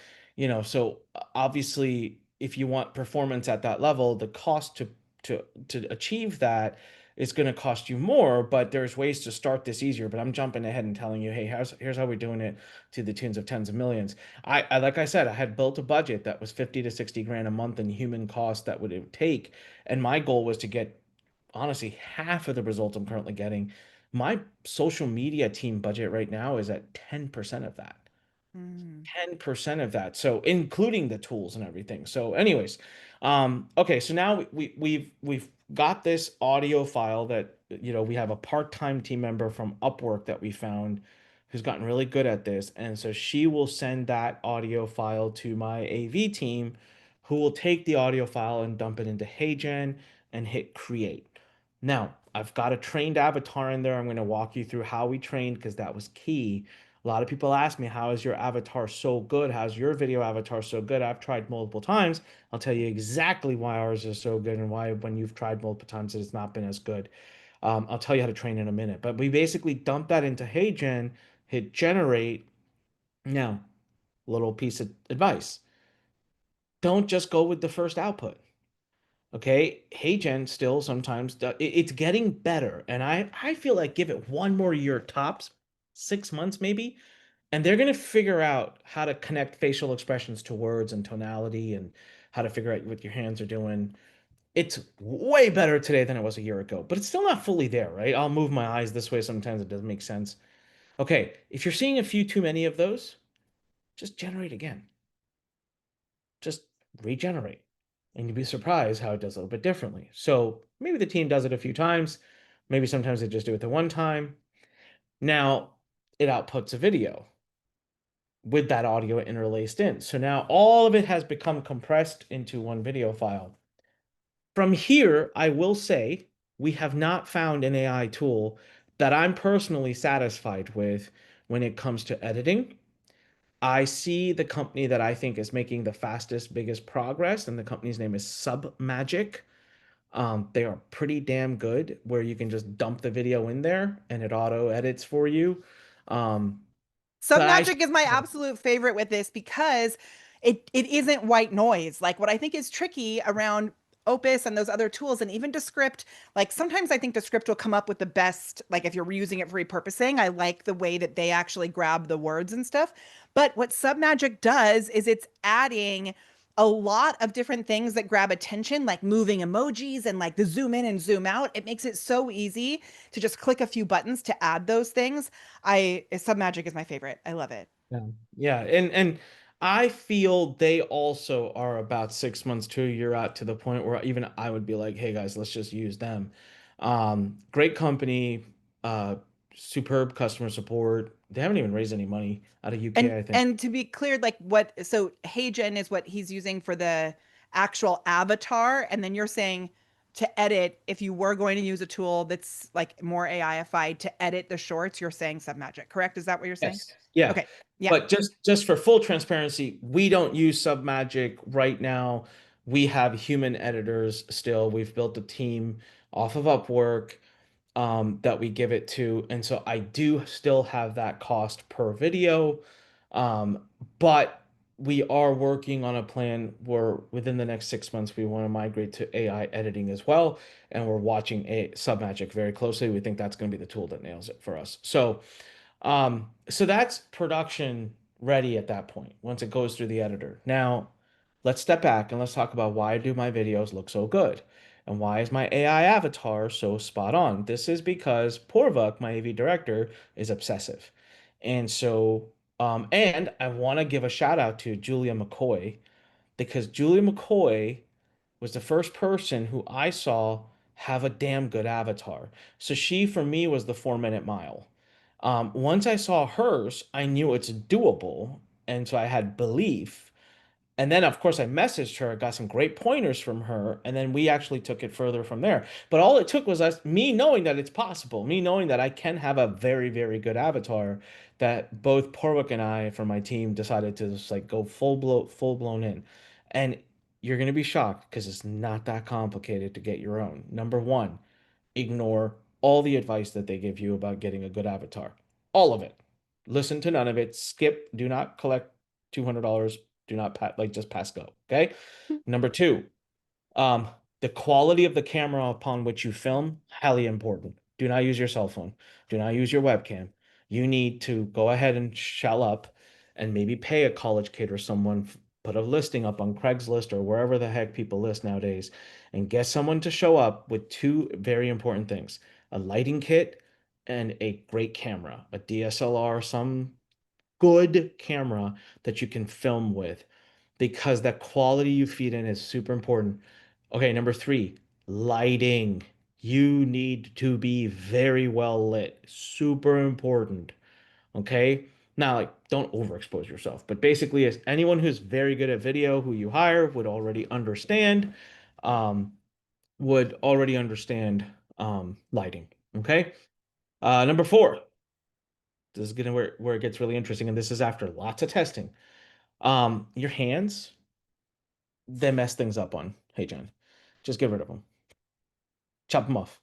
so obviously, if you want performance at that level, the cost to achieve that is going to cost you more. But there's ways to start this easier. But I'm jumping ahead and telling you, hey, here's how we're doing it to the tunes of tens of millions. I like I said, I had built a budget that was 50 to 60 grand a month in human cost that would it take, and my goal was to get honestly half of the results I'm currently getting. My social media team budget right now is at 10% of that. Mm. 10% of that. So including the tools and everything. So anyways, okay, so now we've got this audio file that we have a part-time team member from Upwork that we found who's gotten really good at this. And so she will send that audio file to my AV team who will take the audio file and dump it into HeyGen and hit create. Now, I've got a trained avatar in there. I'm going to walk you through how we trained because that was key. A lot of people ask me, how is your avatar so good? How's your video avatar so good? I've tried multiple times. I'll tell you exactly why ours is so good and why, when you've tried multiple times, it's not been as good. I'll tell you how to train in a minute. But we basically dump that into HeyGen, hit generate. Now, little piece of advice, don't just go with the first output. Okay, HeyGen still sometimes it's getting better, and I feel like give it one more year tops, 6 months maybe, and they're gonna figure out how to connect facial expressions to words and tonality and how to figure out what your hands are doing. It's way better today than it was a year ago, but it's still not fully there, right? I'll move my eyes this way sometimes, it doesn't make sense. Okay, if you're seeing a few too many of those, just generate again. Just regenerate. And you'd be surprised how it does a little bit differently. So maybe the team does it a few times. Maybe sometimes they just do it the one time. Now it outputs a video with that audio interlaced in. So now all of it has become compressed into one video file. From here, I will say we have not found an AI tool that I'm personally satisfied with when it comes to editing. I see the company that I think is making the fastest, biggest progress, and the company's name is Submagic. They are pretty damn good, where you can just dump the video in there and it auto edits for you. Um, but I, Submagic is my absolute favorite with this because it isn't white noise. Like what I think is tricky around Opus and those other tools, and even Descript, like sometimes I think Descript will come up with the best, like if you're using it for repurposing, I like the way that they actually grab the words and stuff. But what Submagic does is it's adding a lot of different things that grab attention, like moving emojis and like the zoom in and zoom out. It makes it so easy to just click a few buttons to add those things. Submagic is my favorite. I love it. yeah, yeah, and I feel they also are about 6 months to a year out to the point where even I would be like, hey guys, let's just use them. Great company, uh, superb customer support. They haven't even raised any money out of UK, I think. And to be clear, like what so HeyGen is what he's using for the actual avatar, and then you're saying to edit, if you were going to use a tool that's like more AIified to edit the shorts, you're saying Submagic, correct? Is that what you're saying? Yes. Yeah. Okay. Yeah. But just for full transparency, we don't use Submagic right now. We have human editors still. We've built a team off of Upwork that we give it to. And so I do still have that cost per video. But we are working on a plan where within the next 6 months, we want to migrate to AI editing as well. And we're watching a Submagic very closely. We think that's going to be the tool that nails it for us. So that's production ready at that point once it goes through the editor. Now, let's step back and let's talk about why do my videos look so good? And why is my AI avatar so spot on? This is because Porvuk, my AV director, is obsessive. And so, and I want to give a shout out to Julia McCoy because Julia McCoy was the first person who I saw have a damn good avatar. So she, for me, was the 4 minute mile. Once I saw hers, I knew it's doable. And so I had belief. And then, of course, I messaged her, got some great pointers from her, and then we actually took it further from there. But all it took was me knowing that it's possible, me knowing that I can have a very, very good avatar. That both Porwick and I, from my team, decided to just like go full blown in. And you're gonna be shocked because it's not that complicated to get your own. Number one, ignore all the advice that they give you about getting a good avatar. All of it. Listen to none of it. Skip. Do not collect $200. Do not just pass go. Okay. Number two, the quality of the camera upon which you film, highly important. Do not use your cell phone. Do not use your webcam. You need to go ahead and shell up and maybe pay a college kid or someone, put a listing up on Craigslist or wherever the heck people list nowadays, and get someone to show up with two very important things: a lighting kit and a great camera, a DSLR, some good camera that you can film with, because that quality you feed in is super important. Okay, number three, lighting. You need to be very well lit. Super important. Okay. Now, like, don't overexpose yourself, but basically, as anyone who's very good at video who you hire um, would already understand lighting. Okay. Number four, this is gonna where it gets really interesting, and this is after lots of testing. Your hands, they mess things up on Hey John. Just get rid of them. Chop them off.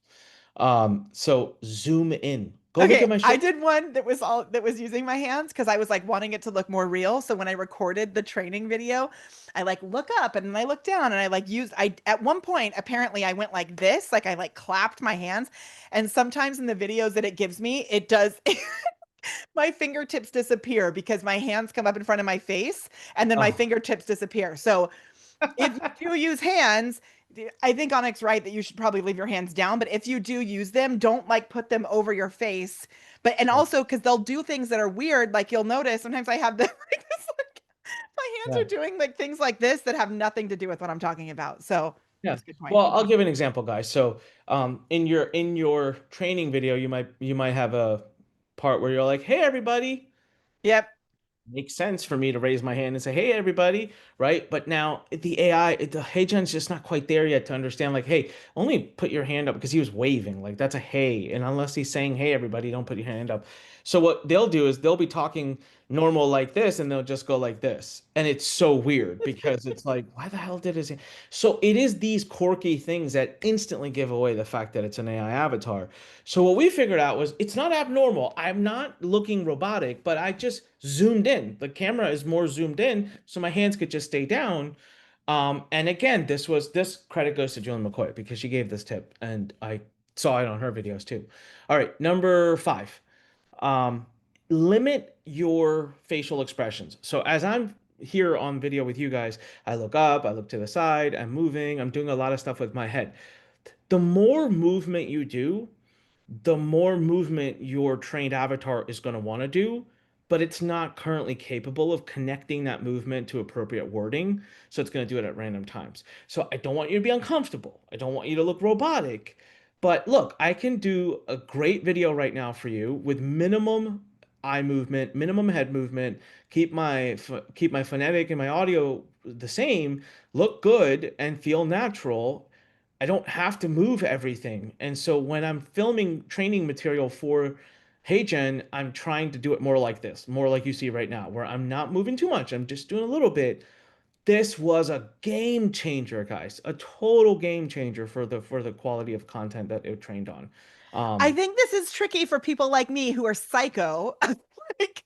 So zoom in. Go look Okay, at my I short. did one that was using my hands because I was like wanting it to look more real. So when I recorded the training video, I like look up and then I look down and I like use I at one point apparently I went like this, like I like clapped my hands. And sometimes in the videos that it gives me, it does my fingertips disappear because my hands come up in front of my face and then my Oh, fingertips disappear. So if you do use hands, I think Onyx right that you should probably leave your hands down. But if you do use them, don't like put them over your face. But and yeah. also because they'll do things that are weird, like you'll notice sometimes I have the like this, like, my hands Yeah. are doing like things like this that have nothing to do with what I'm talking about. So Yeah. that's a good point. Well, I'll give an example, guys. So, in your training video, you might have a part where you're like, "Hey, everybody." Yep. Makes sense for me to raise my hand and say, "Hey, everybody," right? But now the AI, the Hey Gen's just not quite there yet to understand, like, hey, only put your hand up because he was waving, like that's a hey, and unless he's saying, "Hey, everybody," don't put your hand up. So what they'll do is they'll be talking normal like this, and they'll just go like this, and it's so weird because it's like, why the hell did his hand? So it is these quirky things that instantly give away the fact that it's an AI avatar. So what we figured out was it's not abnormal. I'm not looking robotic, but I just zoomed in. The camera is more zoomed in, so my hands could just stay down. And again, this credit goes to Julian McCoy because she gave this tip, and I saw it on her videos too. All right, number 5. Um, limit your facial expressions. So as I'm here on video with you guys, I look up, I look to the side, I'm moving, I'm doing a lot of stuff with my head. The more movement you do, the more movement your trained avatar is going to want to do, but it's not currently capable of connecting that movement to appropriate wording. So it's going to do it at random times. So I don't want you to be uncomfortable. I don't want you to look robotic. But look, I can do a great video right now for you with minimum eye movement, minimum head movement, keep my phonetic and my audio the same, look good and feel natural. I don't have to move everything. And so when I'm filming training material for HeyGen, I'm trying to do it more like this, more like you see right now, where I'm not moving too much. I'm just doing a little bit. This was a game changer, guys. A total game changer for the quality of content that it trained on. I Um, think this is tricky for people like me who are psycho. Like,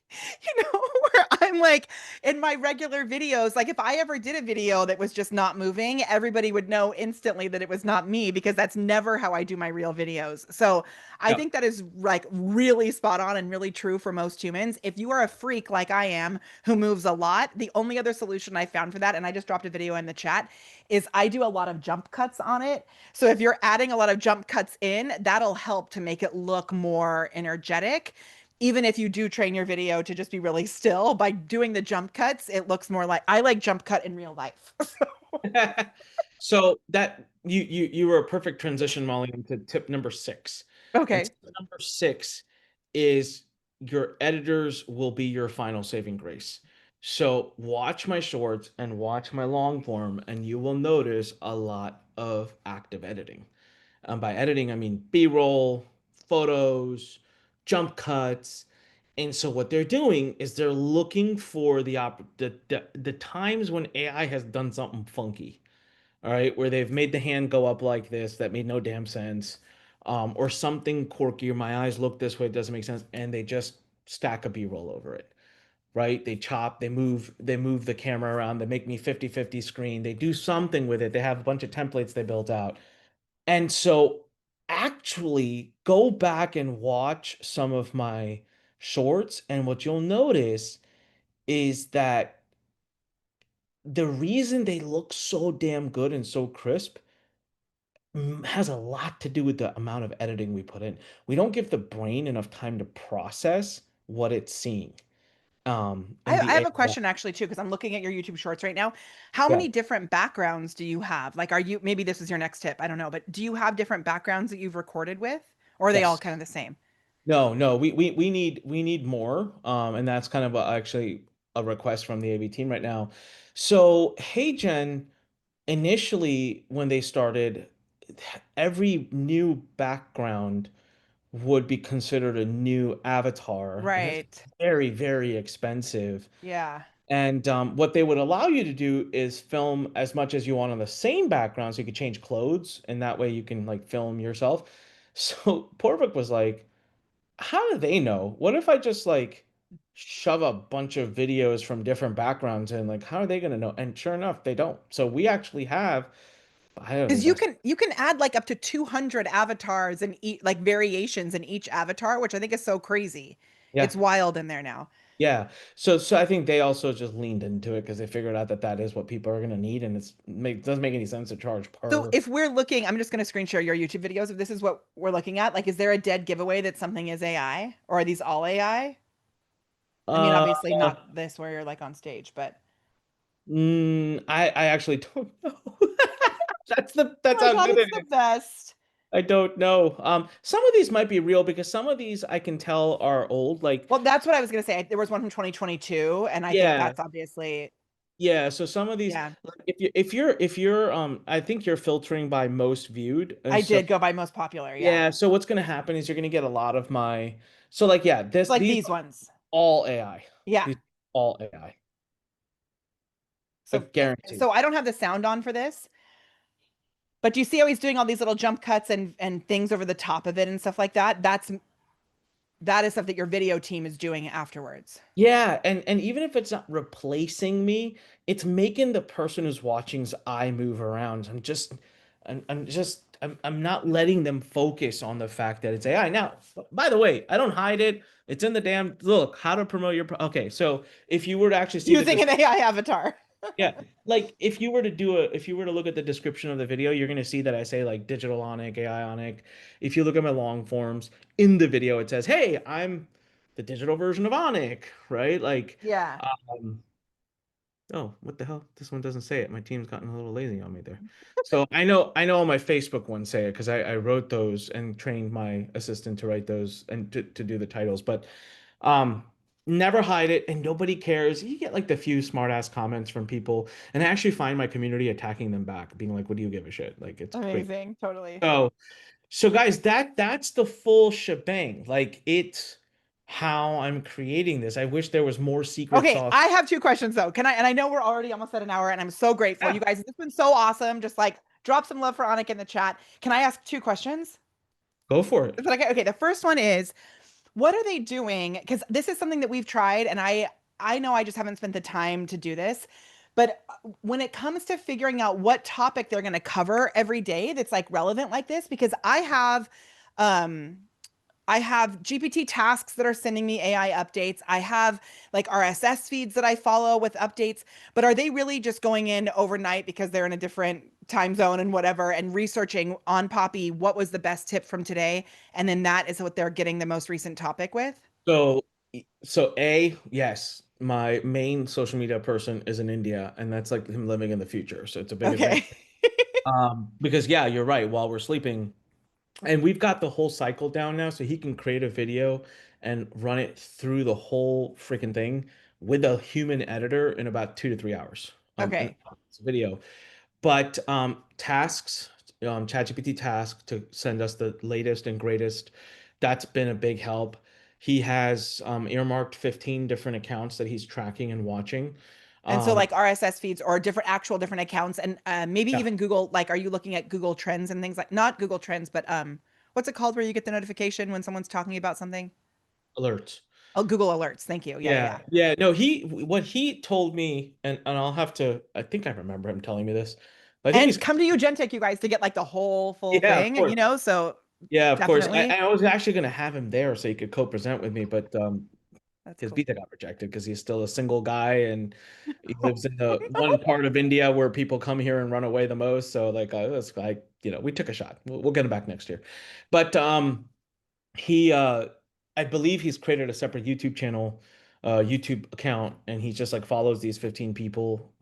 where I'm like in my regular videos, like if I ever did a video that was just not moving, everybody would know instantly that it was not me because that's never how I do my real videos. So I yeah. think that is like really spot on and really true for most humans. If you are a freak like I am who moves a lot, the only other solution I found for that, and I just dropped a video in the chat, is I do a lot of jump cuts on it. So if you're adding a lot of jump cuts in, that'll help to make it look more energetic. Even if you do train your video to just be really still, by doing the jump cuts, it looks more like I like jump cut in real life. So that you were a perfect transition, Molly, into tip number 6. And Okay. tip number 6 is your editors will be your final saving grace. So watch my shorts and watch my long form, and you will notice a lot of active editing. By editing, I mean B-roll, photos, jump cuts. And so what they're doing is they're looking for the times when AI has done something funky, all right, where they've made the hand go up like this that made no damn sense, or something quirky, or my eyes look this way, it doesn't make sense, and they just stack a B-roll over it, right? They chop, they move the camera around, they make me 50-50 screen, they do something with it, they have a bunch of templates they built out. And so actually go back and watch some of my shorts, and what you'll notice is that the reason they look so damn good and so crisp has a lot to do with the amount of editing we put in. We don't give the brain enough time to process what it's seeing. And I the have a AI, question actually too, because I'm looking at your YouTube shorts right now. How yeah, many different backgrounds do you have? Like, are you maybe this is your next tip? I don't know, but do you have different backgrounds that you've recorded with, or are they all yes. kind of the same? No, no, we need more. And that's kind of actually a request from the AV team right now. So, Hey Gen, initially when they started, every new background would be considered a new avatar, and it's Right. very, very expensive. Yeah. And what they would allow you to do is film as much as you want on the same background, so you could change clothes, and that way you can like film yourself. So Porvik was like, how do they know? What if I just like shove a bunch of videos from different backgrounds in? Like, how are they going to know? And sure enough, they don't. So we actually have, I don't Because invest. you can add like up to 200 avatars and like variations in each avatar, which I think is so crazy. Yeah. It's wild in there now. Yeah. So I think they also just leaned into it because they figured out that that is what people are going to need. And doesn't make any sense to charge So per. if we're looking, I'm just going to screen share your YouTube videos. If this is what we're looking at, like, is there a dead giveaway that something is AI, or are these all AI? I mean, Uh, obviously not this where you're like on stage, but I actually don't know. oh That's my how God, good it's it the is. best. I don't know. Some of these might be real because some of these I can tell are old. Like, Well, that's what I was going to say. There was one from 2022, and I think yeah, that's obviously, yeah. So some of these, yeah. like, if you're I think you're filtering by most viewed, and I so did go by most popular, yeah. yeah. So what's gonna happen is you're gonna get a lot of my. So like yeah, Like these these are ones. all AI. Yeah. These are all AI. So Guaranteed. so I don't have the sound on for this, but do you see how he's doing all these little jump cuts and things over the top of it and stuff like that? That is stuff that your video team is doing afterwards. Yeah, and even if it's not replacing me, it's making the person who's watching's eye move around. I'm not letting them focus on the fact that it's AI. Now, by the way, I don't hide it. It's in the damn look, how to promote your okay, so if you were to actually see the Using an AI avatar. yeah, like if you were to look at the description of the video, you're gonna see that I say like digital Onic, AI Onic. If you look at my long forms in the video, it says, "Hey, I'm the digital version of Onic," right? Like, Yeah. um, oh, what the hell? This one doesn't say it. My team's gotten a little lazy on me there. So I know all my Facebook ones say it because I wrote those and trained my assistant to write those and to do the titles. But um, never hide it and nobody cares. You get like the few smart ass comments from people, and I actually find my community attacking them back, being like, "What do you give a shit?" Like it's great. Amazing. Totally. So guys, that's the full shebang. Like it's how I'm creating this. I wish there was more secret Okay, sauce. I have two questions though. Can I? And I know we're already almost at an hour, and I'm so grateful. Yeah, You guys, this has been so awesome. Just like drop some love for Anik in the chat. Can I ask two questions? go for it. Is that okay? Okay, the first one is, what are they doing? Because this is something that we've tried, and I know I just haven't spent the time to do this. But when it comes to figuring out what topic they're going to cover every day that's like relevant like this, because um I have GPT tasks that are sending me AI updates. I have like RSS feeds that I follow with updates, but are they really just going in overnight because they're in a different time zone and whatever and researching on Poppy what was the best tip from today? And then that is what they're getting the most recent topic with? So yes, my main social media person is in India, and that's like him living in the future. So it's a big advantage. Okay. Because yeah, you're right. While we're sleeping, and we've got the whole cycle down now, so he can create a video and run it through the whole freaking thing with a human editor in about 2 to 3 hours. An Okay. video. But tasks, ChatGPT task to send us the latest and greatest, that's been a big help. He has earmarked 15 different accounts that he's tracking and watching. And so Um, like RSS feeds or different actual different accounts and maybe yeah, even Google, like are you looking at Google Trends and things like not Google Trends, but what's it called where you get the notification when someone's talking about something? alerts. Oh, Google Alerts. Thank you. Yeah, yeah, yeah. Yeah. No, what he told me, and I'll have to, I think I remember him telling me this, but I think he's, And come to Ugentech, you guys, to get like the whole full yeah, of thing, course. so Yeah, of course. definitely. I was actually going to have him there so he could co-present with me, but That's his cool. visa got rejected because he's still a single guy and he lives in the No. one part of India where people come here and run away the most. So like, that's like, we took a shot. We'll get him back next year. But he I believe he's created a separate YouTube channel, YouTube account, and he just like follows these 15 people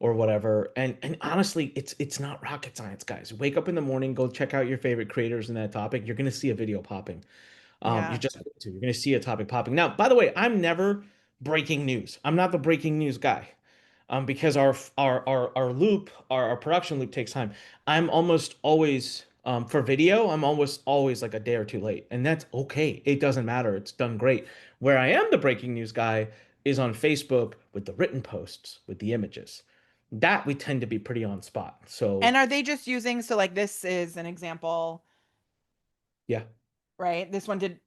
or whatever. And honestly, it's not rocket science, guys. Wake up in the morning, go check out your favorite creators in that topic. You're gonna see a video popping. Yeah. You're going to see a topic popping. Now, by the way, I'm never breaking news. I'm not the breaking news guy. Because our loop, our production loop takes time. I'm almost always for video, I'm almost always like a day or two late, and that's okay. It doesn't matter. It's done great. Where I am the breaking news guy is on Facebook with the written posts, with the images. That we tend to be pretty on spot. So And are they just using, so like this is an example, yeah. right? This one did.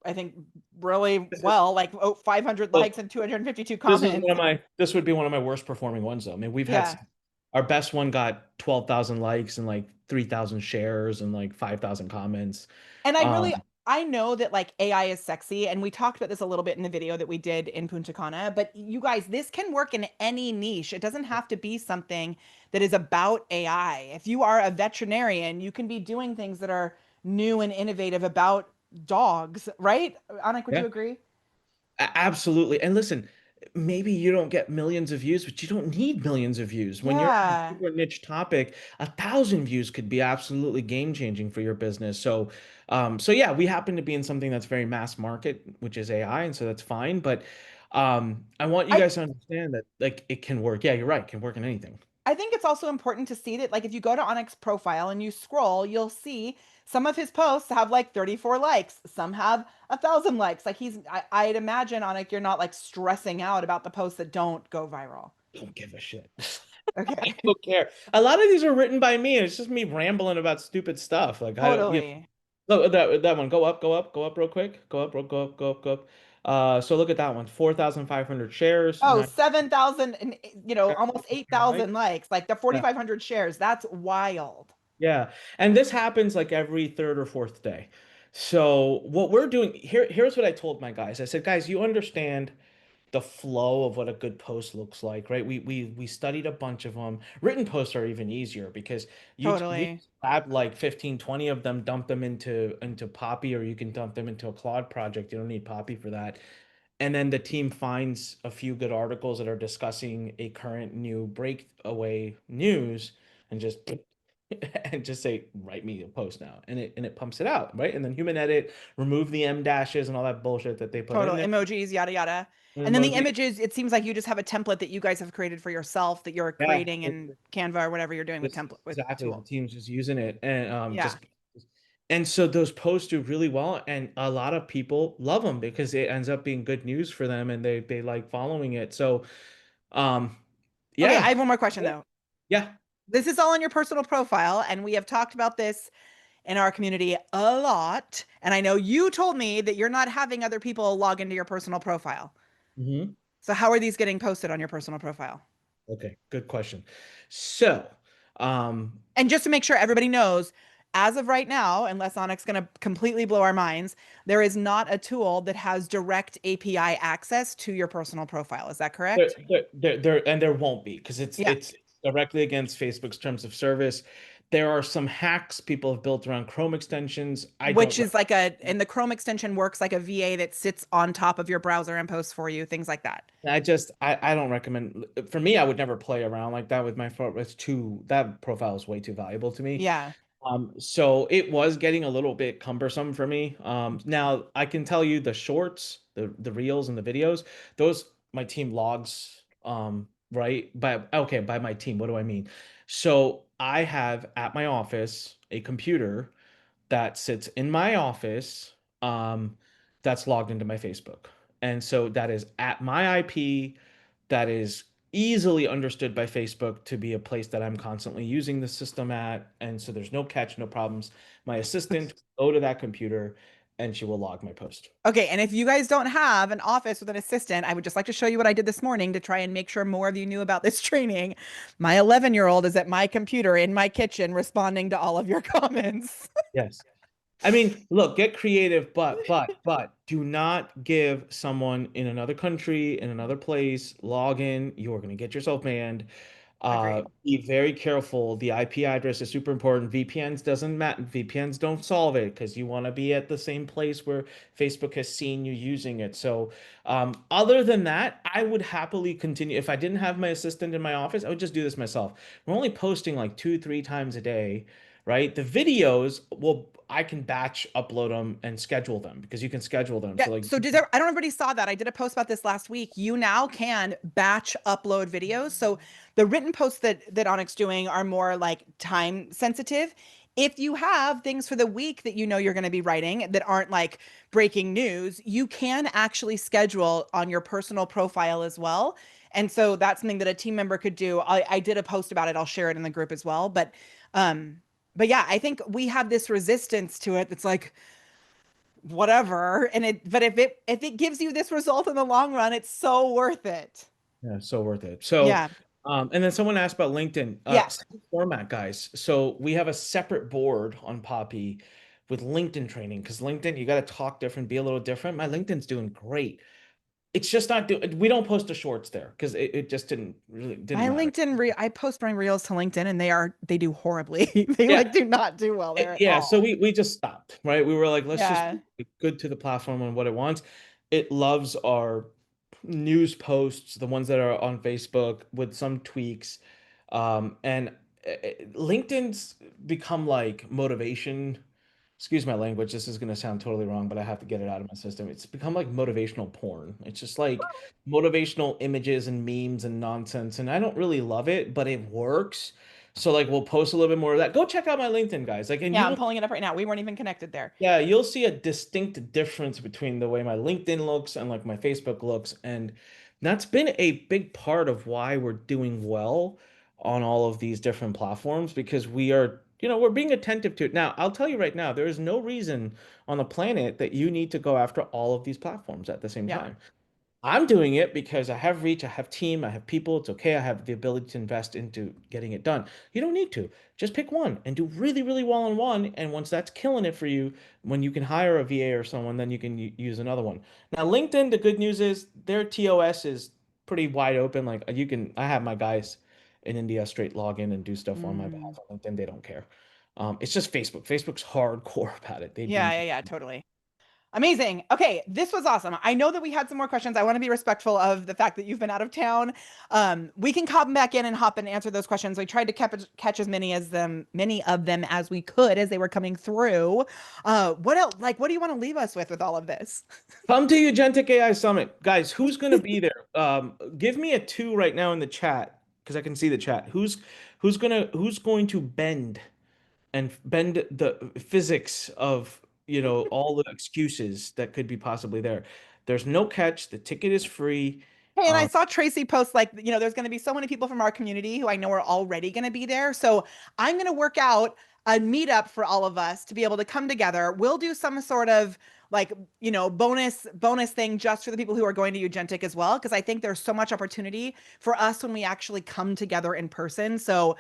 I think, really well, like, oh, 500 Well, likes and 252 this is one comments. of my this would be one of my worst performing ones though. I mean, we've had Yeah. our best one got 12,000 likes and like 3,000 shares and like 5,000 comments. And Um, I know that like AI is sexy, and we talked about this a little bit in the video that we did in Punta Cana, but you guys, this can work in any niche. It doesn't have to be something that is about AI. If you are a veterinarian, you can be doing things that are new and innovative about dogs, right? Anik, would yeah. you agree? Absolutely. And listen, maybe you don't get millions of views, but you don't need millions of views. When you're in a Yeah. super niche topic, 1,000 views could be absolutely game changing for your business. So, so yeah, we happen to be in something that's very mass market, which is AI, and so that's fine. But I want you I guys to understand that like it can work. Yeah, you're right. It can work in anything. I think it's also important to see that, like, if you go to Onyx profile and you scroll, you'll see some of his posts have like 34 likes, some have 1,000 likes. Like, I'd imagine, Onyx, you're not like stressing out about the posts that don't go viral. Don't give a shit. I Okay. don't care. A lot of these are written by me. It's just me rambling about stupid stuff. Like I don't, Totally. look, that one. Go up real quick. Go up. So look at that one. 4,500 shares, Oh, 9 7,000 and, almost likes. 8,000 likes, like the Yeah. 4,500 shares. That's wild. Yeah. And this happens like every third or fourth day. So what we're doing here's what I told my guys. I said, guys, you understand the flow of what a good post looks like, right? We studied a bunch of them. Written posts are even easier because you Totally. just grab like 15, 20 of them, dump them into Poppy, or you can dump them into a Claude project. You don't need Poppy for that. And then the team finds a few good articles that are discussing a current new breakaway news and just and just say write me a post now, and it pumps it out, right? And then human edit, remove the M dashes and all that bullshit that they put Total in there. emojis, yada yada. And then the Emoji. images, it seems like you just have a template that you guys have created for yourself that you're Yeah, creating in Canva or whatever you're doing with just template with exactly. The tools. team's just using it, and Yeah. just and so those posts do really well, and a lot of people love them because it ends up being good news for them, and they like following it. So, um, Okay, I yeah, have one more question though. yeah. This is all on your personal profile, and we have talked about this in our community a lot. And I know you told me that you're not having other people log into your personal profile. Hmm. So how are these getting posted on your personal profile? Okay, good question. So, And just to make sure everybody knows, as of right now, unless Onyx going to completely blow our minds, there is not a tool that has direct API access to your personal profile. Is that correct? and there won't be because Yeah. it's directly against Facebook's terms of service. There are some hacks people have built around Chrome extensions. I Which don't. is like and the Chrome extension works like a VA that sits on top of your browser and posts for you, things like that. I don't recommend for me. I would never play around like that with my phone. It's too that profile is way too valuable to me. Yeah. So it was getting a little bit cumbersome for me. Now I can tell you the shorts, the reels and the videos, those my team logs, right? By my team, what do I mean? So I have at my office a computer that sits in my office, that's logged into my Facebook. And so that is at my IP, that is easily understood by Facebook to be a place that I'm constantly using the system at. And so there's no catch, no problems. My assistant will go to that computer and she will log my post. Okay, and if you guys don't have an office with an assistant, I would just like to show you what I did this morning to try and make sure more of you knew about this training. My 11-year-old is at my computer in my kitchen responding to all of your comments. Yes. I mean, look, get creative, but do not give someone in another country, in another place, log in. You're going to get yourself banned. Agreed. Be very careful. The IP address is super important. VPNs doesn't matter. VPNs don't solve it because you want to be at the same place where Facebook has seen you using it. So, other than that, I would happily continue. If I didn't have my assistant in my office, I would just do this myself. We're only posting like 2, 3 times a day, right? The videos, well, I can batch upload them and schedule them because you can schedule them. Yeah. So like, So I don't know if everybody saw that. I did a post about this last week. You now can batch upload videos. So the written posts that Onyx doing are more like time sensitive. If you have things for the week that you know you're going to be writing that aren't like breaking news, you can actually schedule on your personal profile as well. And so that's something that a team member could do. I did a post about it. I'll share it in the group as well. Um, but yeah, I think we have this resistance to it. That's like, whatever. And it, but if it gives you this result in the long run, it's so worth it. Yeah, so worth it. So, Yeah. and then someone asked about LinkedIn. Yeah. Same format, guys. So we have a separate board on Poppy with LinkedIn training because LinkedIn, you got to talk different, be a little different. My LinkedIn's doing great. It's just not do we don't post the shorts there because it just didn't My matter. LinkedIn I post my reels to LinkedIn and they do horribly. They Yeah, like do not do well there at yeah, so all. we just stopped, right? We were like, let's just Yeah. be good to the platform and what it wants. It loves our news posts, the ones that are on Facebook with some tweaks. And LinkedIn's become like motivation. Excuse my language, this is going to sound totally wrong, but I have to get it out of my system. It's become like motivational porn. It's just like motivational images and memes and nonsense. And I don't really love it, but it works. So like we'll post a little bit more of that. Go check out my LinkedIn, guys. Like, and Yeah, you I'm will, pulling it up right now. We weren't even connected there. yeah, you'll see a distinct difference between the way my LinkedIn looks and like my Facebook looks. And that's been a big part of why we're doing well on all of these different platforms because we are, we're being attentive to it. Now, I'll tell you right now, there is no reason on the planet that you need to go after all of these platforms at the same Yeah. time. I'm doing it because I have reach, I have team, I have people. It's okay. I have the ability to invest into getting it done. You don't need to. Just pick one and do really, really well on one. And once that's killing it for you, when you can hire a VA or someone, then you can use another one. Now, LinkedIn, the good news is their TOS is pretty wide open. Like I have my guys in India straight log in and do stuff on my Mm. behalf on LinkedIn. They don't care. It's just Facebook. Facebook's hardcore about it. They Yeah, do. yeah, yeah, totally. Amazing. Okay, this was awesome. I know that we had some more questions. I want to be respectful of the fact that you've been out of town. We can come back in and hop and answer those questions. We tried to catch as many of them as we could as they were coming through. What else? Like, what do you want to leave us with all of this? Come to Agentic AI Summit. Guys, who's going to be there? Give me a two right now in the chat because I can see the chat. Who's going to bend the physics of, all the excuses that could be possibly there. There's no catch. The ticket is free. Hey, and I Um, saw Tracy post like, there's going to be so many people from our community who I know are already going to be there. So I'm going to work out a meetup for all of us to be able to come together. We'll do some sort of like, bonus thing just for the people who are going to Eugentic as well, because I think there's so much opportunity for us when we actually come together in person. So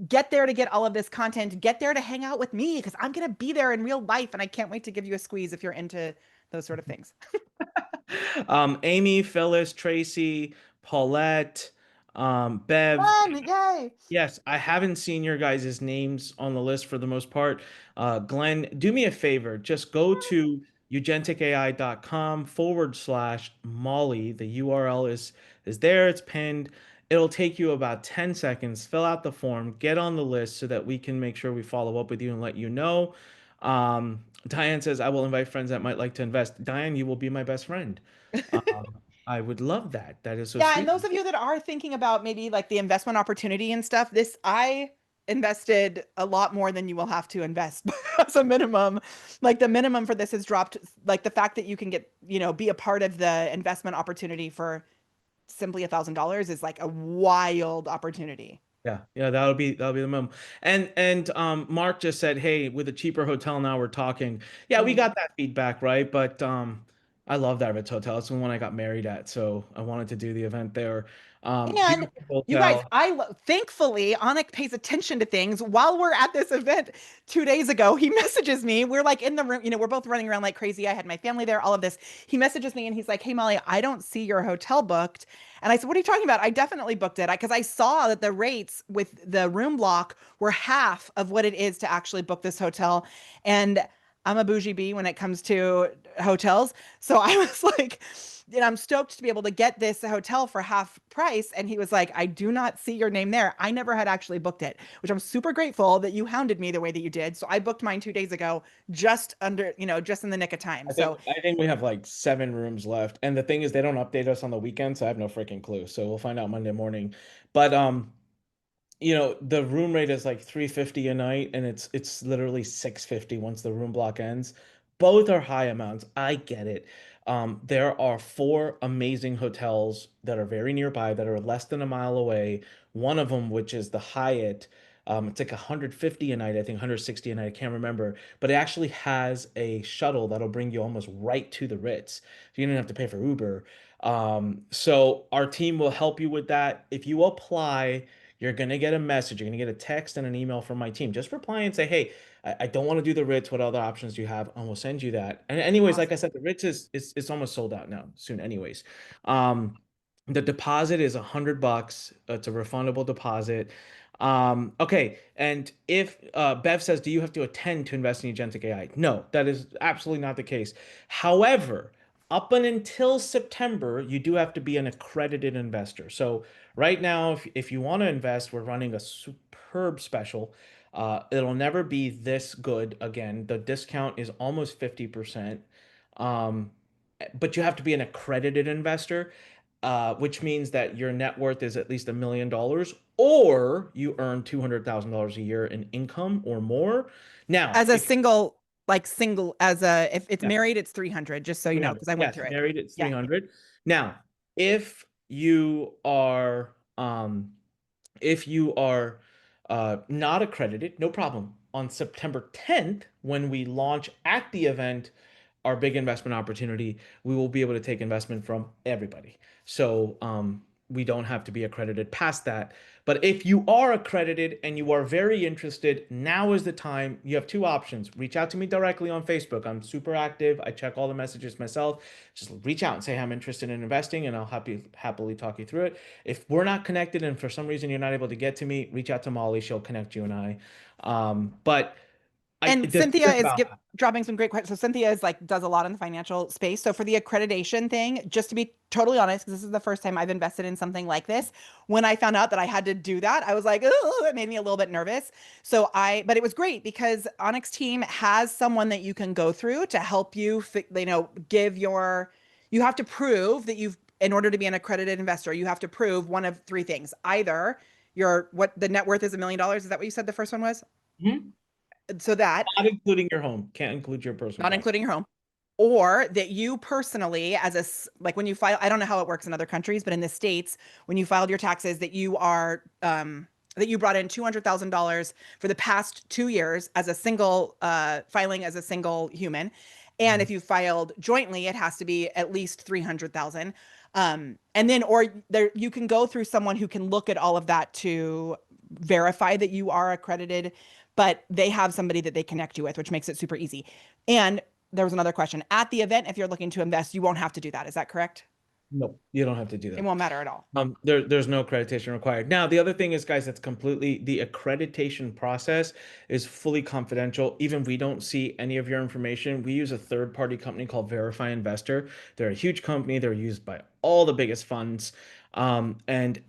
get there to get all of this content, get there to hang out with me because I'm going to be there in real life and I can't wait to give you a squeeze if you're into those sort of things. Amy, Phyllis, Tracy, Paulette, Bev. Fun, yay. Yes, I haven't seen your guys' names on the list for the most part. Glenn, do me a favor. Just go to eugenticai.com/Molly. The URL is there, it's pinned. It'll take you about 10 seconds. Fill out the form, get on the list so that we can make sure we follow up with you and let you know. Diane says, I will invite friends that might like to invest. Diane, you will be my best friend. I would love that. That is so Yeah, and sweet. those of you that are thinking about maybe like the investment opportunity and stuff, this I invested a lot more than you will have to invest as a minimum. Like the minimum for this has dropped, like the fact that you can get, be a part of the investment opportunity for simply $1,000 is like a wild opportunity. Yeah, yeah, that'll be the minimum. And Mark just said, "Hey, with a cheaper hotel now we're talking." Yeah, we Mm. got that feedback, right? But I love that Ritz Hotel. It's the one I got married at, so I wanted to do the event there. And Beautiful you guys, hotel. thankfully Anik pays attention to things. While we're at this event 2 days ago, he messages me. We're like in the room, we're both running around like crazy. I had my family there, all of this. He messages me and he's like, "Hey Molly, I don't see your hotel booked." And I said, "What are you talking about?" I definitely booked it because I saw that the rates with the room block were half of what it is to actually book this hotel. And I'm a bougie bee when it comes to hotels. So I was like, I'm stoked to be able to get this hotel for half price. And he was like, "I do not see your name there." I never had actually booked it, which I'm super grateful that you hounded me the way that you did. So I booked mine 2 days ago, just under, just in the nick of time. I think So I think we have like 7 rooms left. And the thing is they don't update us on the weekend, so I have no freaking clue. So we'll find out Monday morning. But the room rate is like 350 a night and it's literally 650 once the room block ends. Both are high amounts. I get it. There are four amazing hotels that are very nearby that are less than a mile away. One of them, which is the Hyatt, It's like 150 a night, I think 160 a night, I can't remember. But it actually has a shuttle that'll bring you almost right to the Ritz. So you don't have to pay for Uber. So our team will help you with that. If you apply, you're gonna get a message. You're gonna get a text and an email from my team. Just reply and say, "Hey, I don't want to do the Ritz. What other options do you have?" And we'll send you that. And anyways, like I Awesome. said, the Ritz is it's almost sold out now. Soon, anyways. The deposit is $100. It's a refundable deposit. Okay, and if Bev says, "Do you have to attend to invest in agentic AI?" No, that is absolutely not the case. However, up and until September, you do have to be an accredited investor. So right now, if you want to invest, we're running a superb special. It'll never be this good again. The discount is almost 50%. Um, but you have to be an accredited investor, which means that your net worth is at least $1 million, or you earn $200,000 a year in income or more. Now, As a if single, like single, as a if it's yeah, married, it's 300, just so you know, 300. because I went Yes, through it. married, it's Yeah. 300. Now, if you are if you are not accredited, no problem. On September 10th, when we launch at the event, our big investment opportunity, we will be able to take investment from everybody. So we don't have to be accredited past that. But if you are accredited and you are very interested, now is the time. You have two options. Reach out to me directly on Facebook. I'm super active. I check all the messages myself. Just reach out and say I'm interested in investing, and I'll happily talk you through it. If we're not connected and for some reason you're not able to get to me, reach out to Molly. She'll connect you and I. But And the Cynthia thing is about dropping some great questions. So Cynthia is like does a lot in the financial space. So for the accreditation thing, just to be totally honest, because this is the first time I've invested in something like this, when I found out that I had to do that, I was like, oh, it made me a little bit nervous. But it was great because Onyx team has someone that you can go through to help you, give your, you have to prove that in order to be an accredited investor, you have to prove one of three things. Either what the net worth is $1 million. Is that what you said the first one was? Mhm. So that Not including your home, can't include your personal not property. including your home, or that you personally, like when you file, I don't know how it works in other countries, but in the States, when you filed your taxes, that you brought in $200,000 for the past 2 years as a single filing as a single human. And Mhm. if you filed jointly, it has to be at least 300,000. And then, or there, you can go through someone who can look at all of that to verify that you are accredited, but they have somebody that they connect you with, which makes it super easy. And there was another question. At the event, if you're looking to invest, you won't have to do that. Is that correct? No, you don't have to do It that. won't matter at all. There's no accreditation required. Now, the other thing is, guys, that's completely the accreditation process is fully confidential. Even we don't see any of your information. We use a third-party company called Verify Investor. They're a huge company. They're used by all the biggest funds. And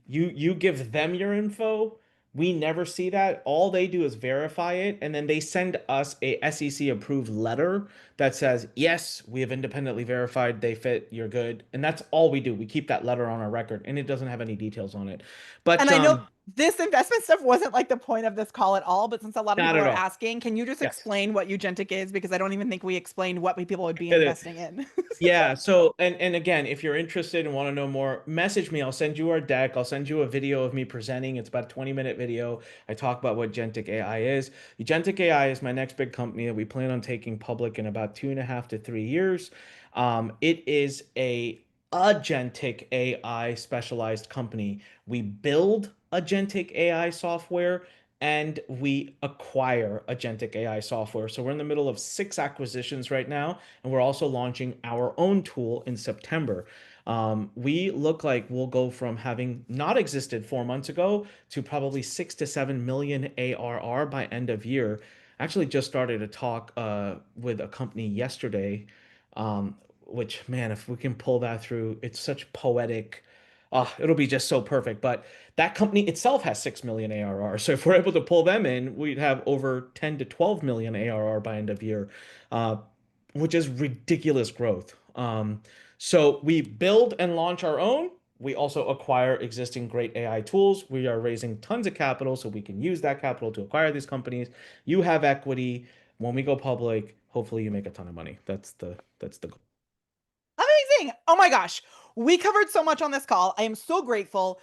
you give them your info. We never see that. All they do is verify it, and then they send us a SEC approved letter that says, yes, we have independently verified they fit, you're good. And that's all we do. We keep that letter on our record, and it doesn't have any details on it. But And I know this investment stuff wasn't like the point of this call at all, but since a lot of not people at are all. asking, can you just Yes, explain what Eugentic is? Because I don't even think we explained what people would be it is. investing in. Yeah, so and again, if you're interested and want to know more, message me. I'll send you our deck. I'll send you a video of me presenting. It's about a 20-minute video. I talk about what Gentic AI is. Gentic AI is my next big company that we plan on taking public in about 2.5 to 3 years. It is a agentic AI specialized company. We build agentic AI software and we acquire agentic AI software. So we're in the middle of 6 acquisitions right now, and we're also launching our own tool in September. We look like we'll go from having not existed 4 months ago to probably 6 to 7 million ARR by end of year. Actually, just started a talk with a company yesterday, which, man, if we can pull that through, it's such poetic. It'll be just so perfect. But that company itself has 6 million ARR. So if we're able to pull them in, we'd have over 10 to 12 million ARR by end of year, uh, which is ridiculous growth. So we build and launch our own. We also acquire existing great AI tools. We are raising tons of capital so we can use that capital to acquire these companies. You have equity. When we go public, hopefully you make a ton of money. That's the goal. exciting. Oh my gosh. We covered so much on this call. I am so grateful.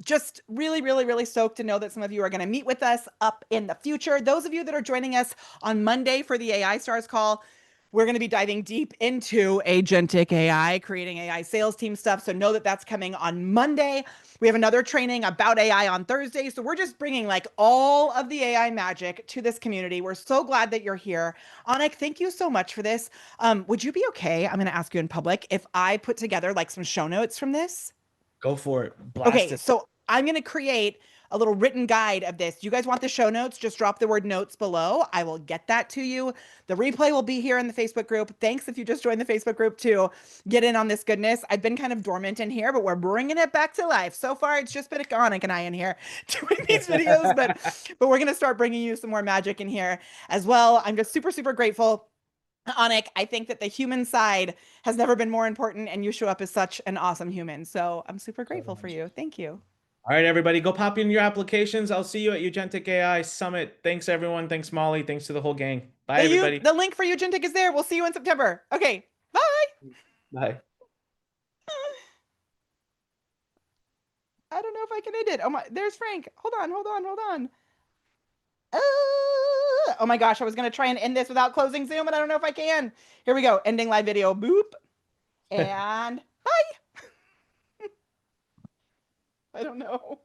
Just really, really, really stoked to know that some of you are going to meet with us up in the future. Those of you that are joining us on Monday for the AI Stars call, we're going to be diving deep into agentic AI, creating AI sales team stuff. So know that that's coming on Monday. We have another training about AI on Thursday. So we're just bringing like all of the AI magic to this community. We're so glad that you're here. Anik, thank you so much for this. Would you be okay? I'm going to ask you in public if I put together like some show notes from this. Go for it. Blast Okay, it. so I'm going to create a little written guide of this. Do you guys want the show notes? Just drop the word notes below. I will get that to you. The replay will be here in the Facebook group. Thanks if you just joined the Facebook group to get in on this goodness. I've been kind of dormant in here, but we're bringing it back to life. So far, it's just been Anik and I in here doing these videos, but we're going to start bringing you some more magic in here as well. I'm just super, super grateful. Anik, I think that the human side has never been more important, and you show up as such an awesome human. So I'm super So grateful for much. you. Thank you. All right, everybody, go pop in your applications. I'll see you at Agentic AI Summit. Thanks, everyone. Thanks, Molly. Thanks to the whole gang. Bye, everybody. The link for Eugentic is there. We'll see you in September. Okay, bye. Bye. I don't know if I can end it. Oh my, there's Frank. Hold on, hold on, hold on. Oh my gosh, I was gonna try and end this without closing Zoom, and I don't know if I can. Here we go. Ending live video. Boop. And bye. I don't know.